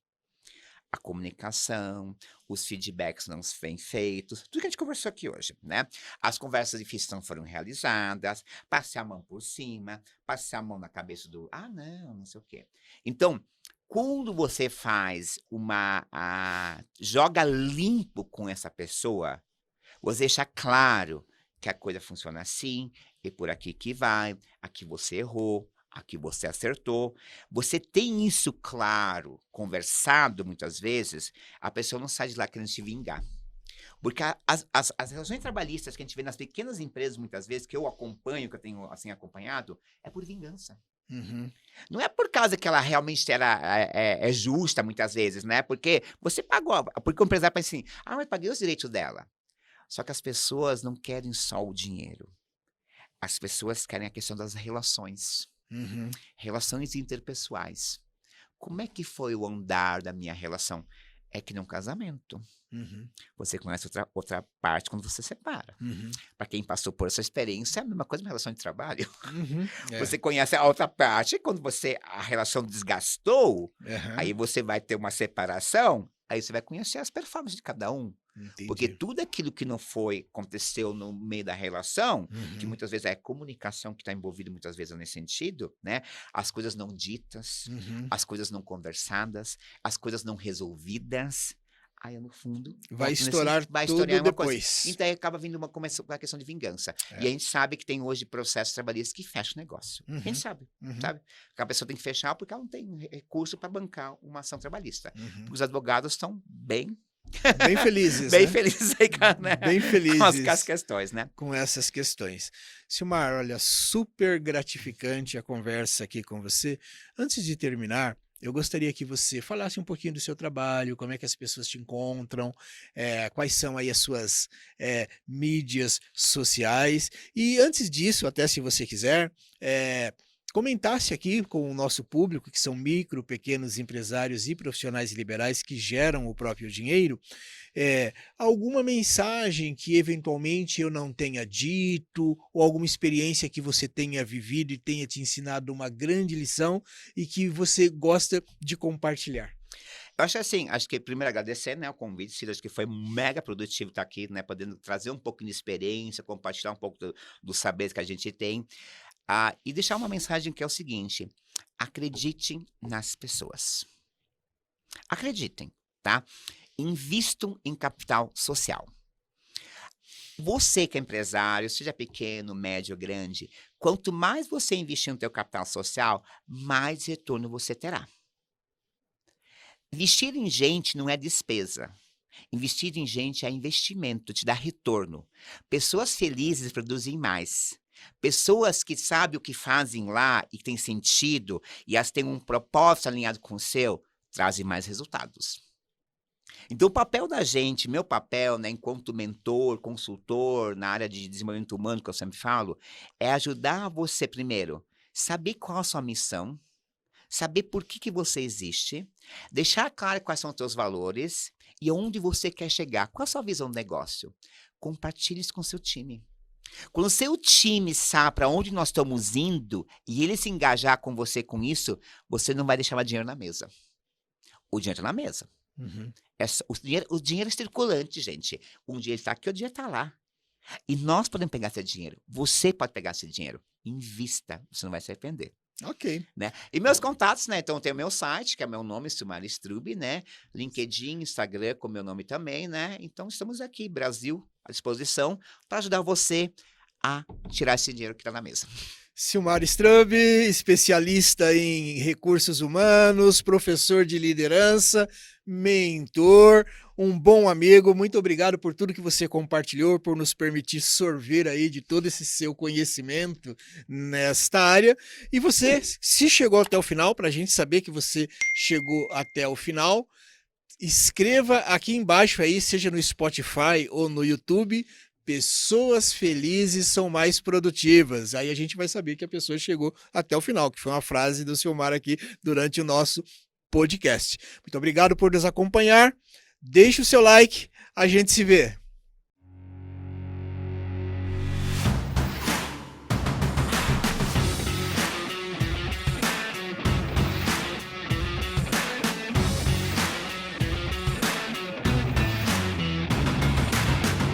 A comunicação, os feedbacks não bem feitos, tudo que a gente conversou aqui hoje, né? As conversas difíceis não foram realizadas, passei a mão por cima, passei a mão na cabeça não sei o quê. Então, quando você faz joga limpo com essa pessoa, você deixa claro que a coisa funciona assim, e por aqui que vai, aqui você errou, aqui você acertou. Você tem isso claro, conversado muitas vezes, a pessoa não sai de lá querendo se vingar. Porque as relações trabalhistas que a gente vê nas pequenas empresas, muitas vezes, que eu acompanho, que eu tenho assim acompanhado, é por vingança. Uhum. Não é por causa que ela realmente é justa, muitas vezes, né? Porque você pagou, porque o empresário pensa assim, eu paguei os direitos dela. Só que as pessoas não querem só o dinheiro. As pessoas querem a questão das relações. Uhum. Relações interpessoais. Como é que foi o andar da minha relação? É que num casamento. Uhum. Você conhece outra parte quando você separa. Uhum. Para quem passou por essa experiência, é a mesma coisa na relação de trabalho. Uhum. Você conhece a outra parte, quando a relação desgastou, Uhum. aí você vai ter uma separação, aí você vai conhecer as performances de cada um. Porque Entendi. tudo aquilo que não aconteceu no meio da relação, que muitas vezes é a comunicação que está envolvida muitas vezes nesse sentido, né? As coisas não ditas, Uhum. as coisas não conversadas, as coisas não resolvidas, aí eu, no fundo, Vai volto estourar vai tudo estourar uma coisa. depois. Então aí acaba vindo começa a questão de vingança. E a gente sabe que tem hoje processos trabalhistas que fecham o negócio. A gente sabe, sabe? Que a pessoa tem que fechar porque ela não tem recurso para bancar uma ação trabalhista. Os advogados estão bem felizes, bem né? felizes aí, né? Bem felizes com as questões, né? Com essas questões. Silmar, olha, super gratificante a conversa aqui com você. Antes de terminar, eu gostaria que você falasse um pouquinho do seu trabalho, como é que as pessoas te encontram, quais são aí as suas mídias sociais. E antes disso, até se você quiser, comentasse aqui com o nosso público, que são micro, pequenos empresários e profissionais liberais que geram o próprio dinheiro, alguma mensagem que eventualmente eu não tenha dito, ou alguma experiência que você tenha vivido e tenha te ensinado uma grande lição e que você gosta de compartilhar. Eu acho assim, acho que primeiro agradecer, né, o convite, Ciro, acho que foi mega produtivo estar aqui, né, podendo trazer um pouco de experiência, compartilhar um pouco dos saberes que a gente tem. E deixar uma mensagem que é o seguinte: acreditem nas pessoas. Acreditem, tá? Invistam em capital social. Você que é empresário, seja pequeno, médio ou grande, quanto mais você investir no teu capital social, mais retorno você terá. Investir em gente não é despesa. Investir em gente é investimento, te dá retorno. Pessoas felizes produzem mais. Pessoas que sabem o que fazem lá e têm sentido, e elas têm um propósito alinhado com o seu, trazem mais resultados. Então, o papel da gente, meu papel, né, enquanto mentor, consultor, na área de desenvolvimento humano, que eu sempre falo, é ajudar você, primeiro, saber qual a sua missão, saber por que você existe, deixar claro quais são os seus valores e onde você quer chegar. Qual a sua visão do negócio? Compartilhe isso com o seu time. Quando o seu time sabe para onde nós estamos indo e ele se engajar com você com isso, você não vai deixar mais dinheiro na mesa. O dinheiro está na mesa. O dinheiro é circulante, gente. Um dia ele está aqui, outro dia está lá. E nós podemos pegar esse dinheiro. Você pode pegar esse dinheiro. Invista, você não vai se arrepender. Ok. Né? E meus contatos, né? Então tem o meu site, que é meu nome, Silmar Strub, né? LinkedIn, Instagram, com meu nome também, né? Então estamos aqui, Brasil, à disposição, para ajudar você a tirar esse dinheiro que está na mesa. Silmar Strub, especialista em recursos humanos, professor de liderança, mentor, um bom amigo. Muito obrigado por tudo que você compartilhou, por nos permitir sorver aí de todo esse seu conhecimento nesta área. E você, se chegou até o final, para a gente saber que você chegou até o final, escreva aqui embaixo aí, seja no Spotify ou no YouTube, pessoas felizes são mais produtivas. Aí a gente vai saber que a pessoa chegou até o final, que foi uma frase do Silmar aqui durante o nosso podcast. Muito obrigado por nos acompanhar. Deixe o seu like, a gente se vê.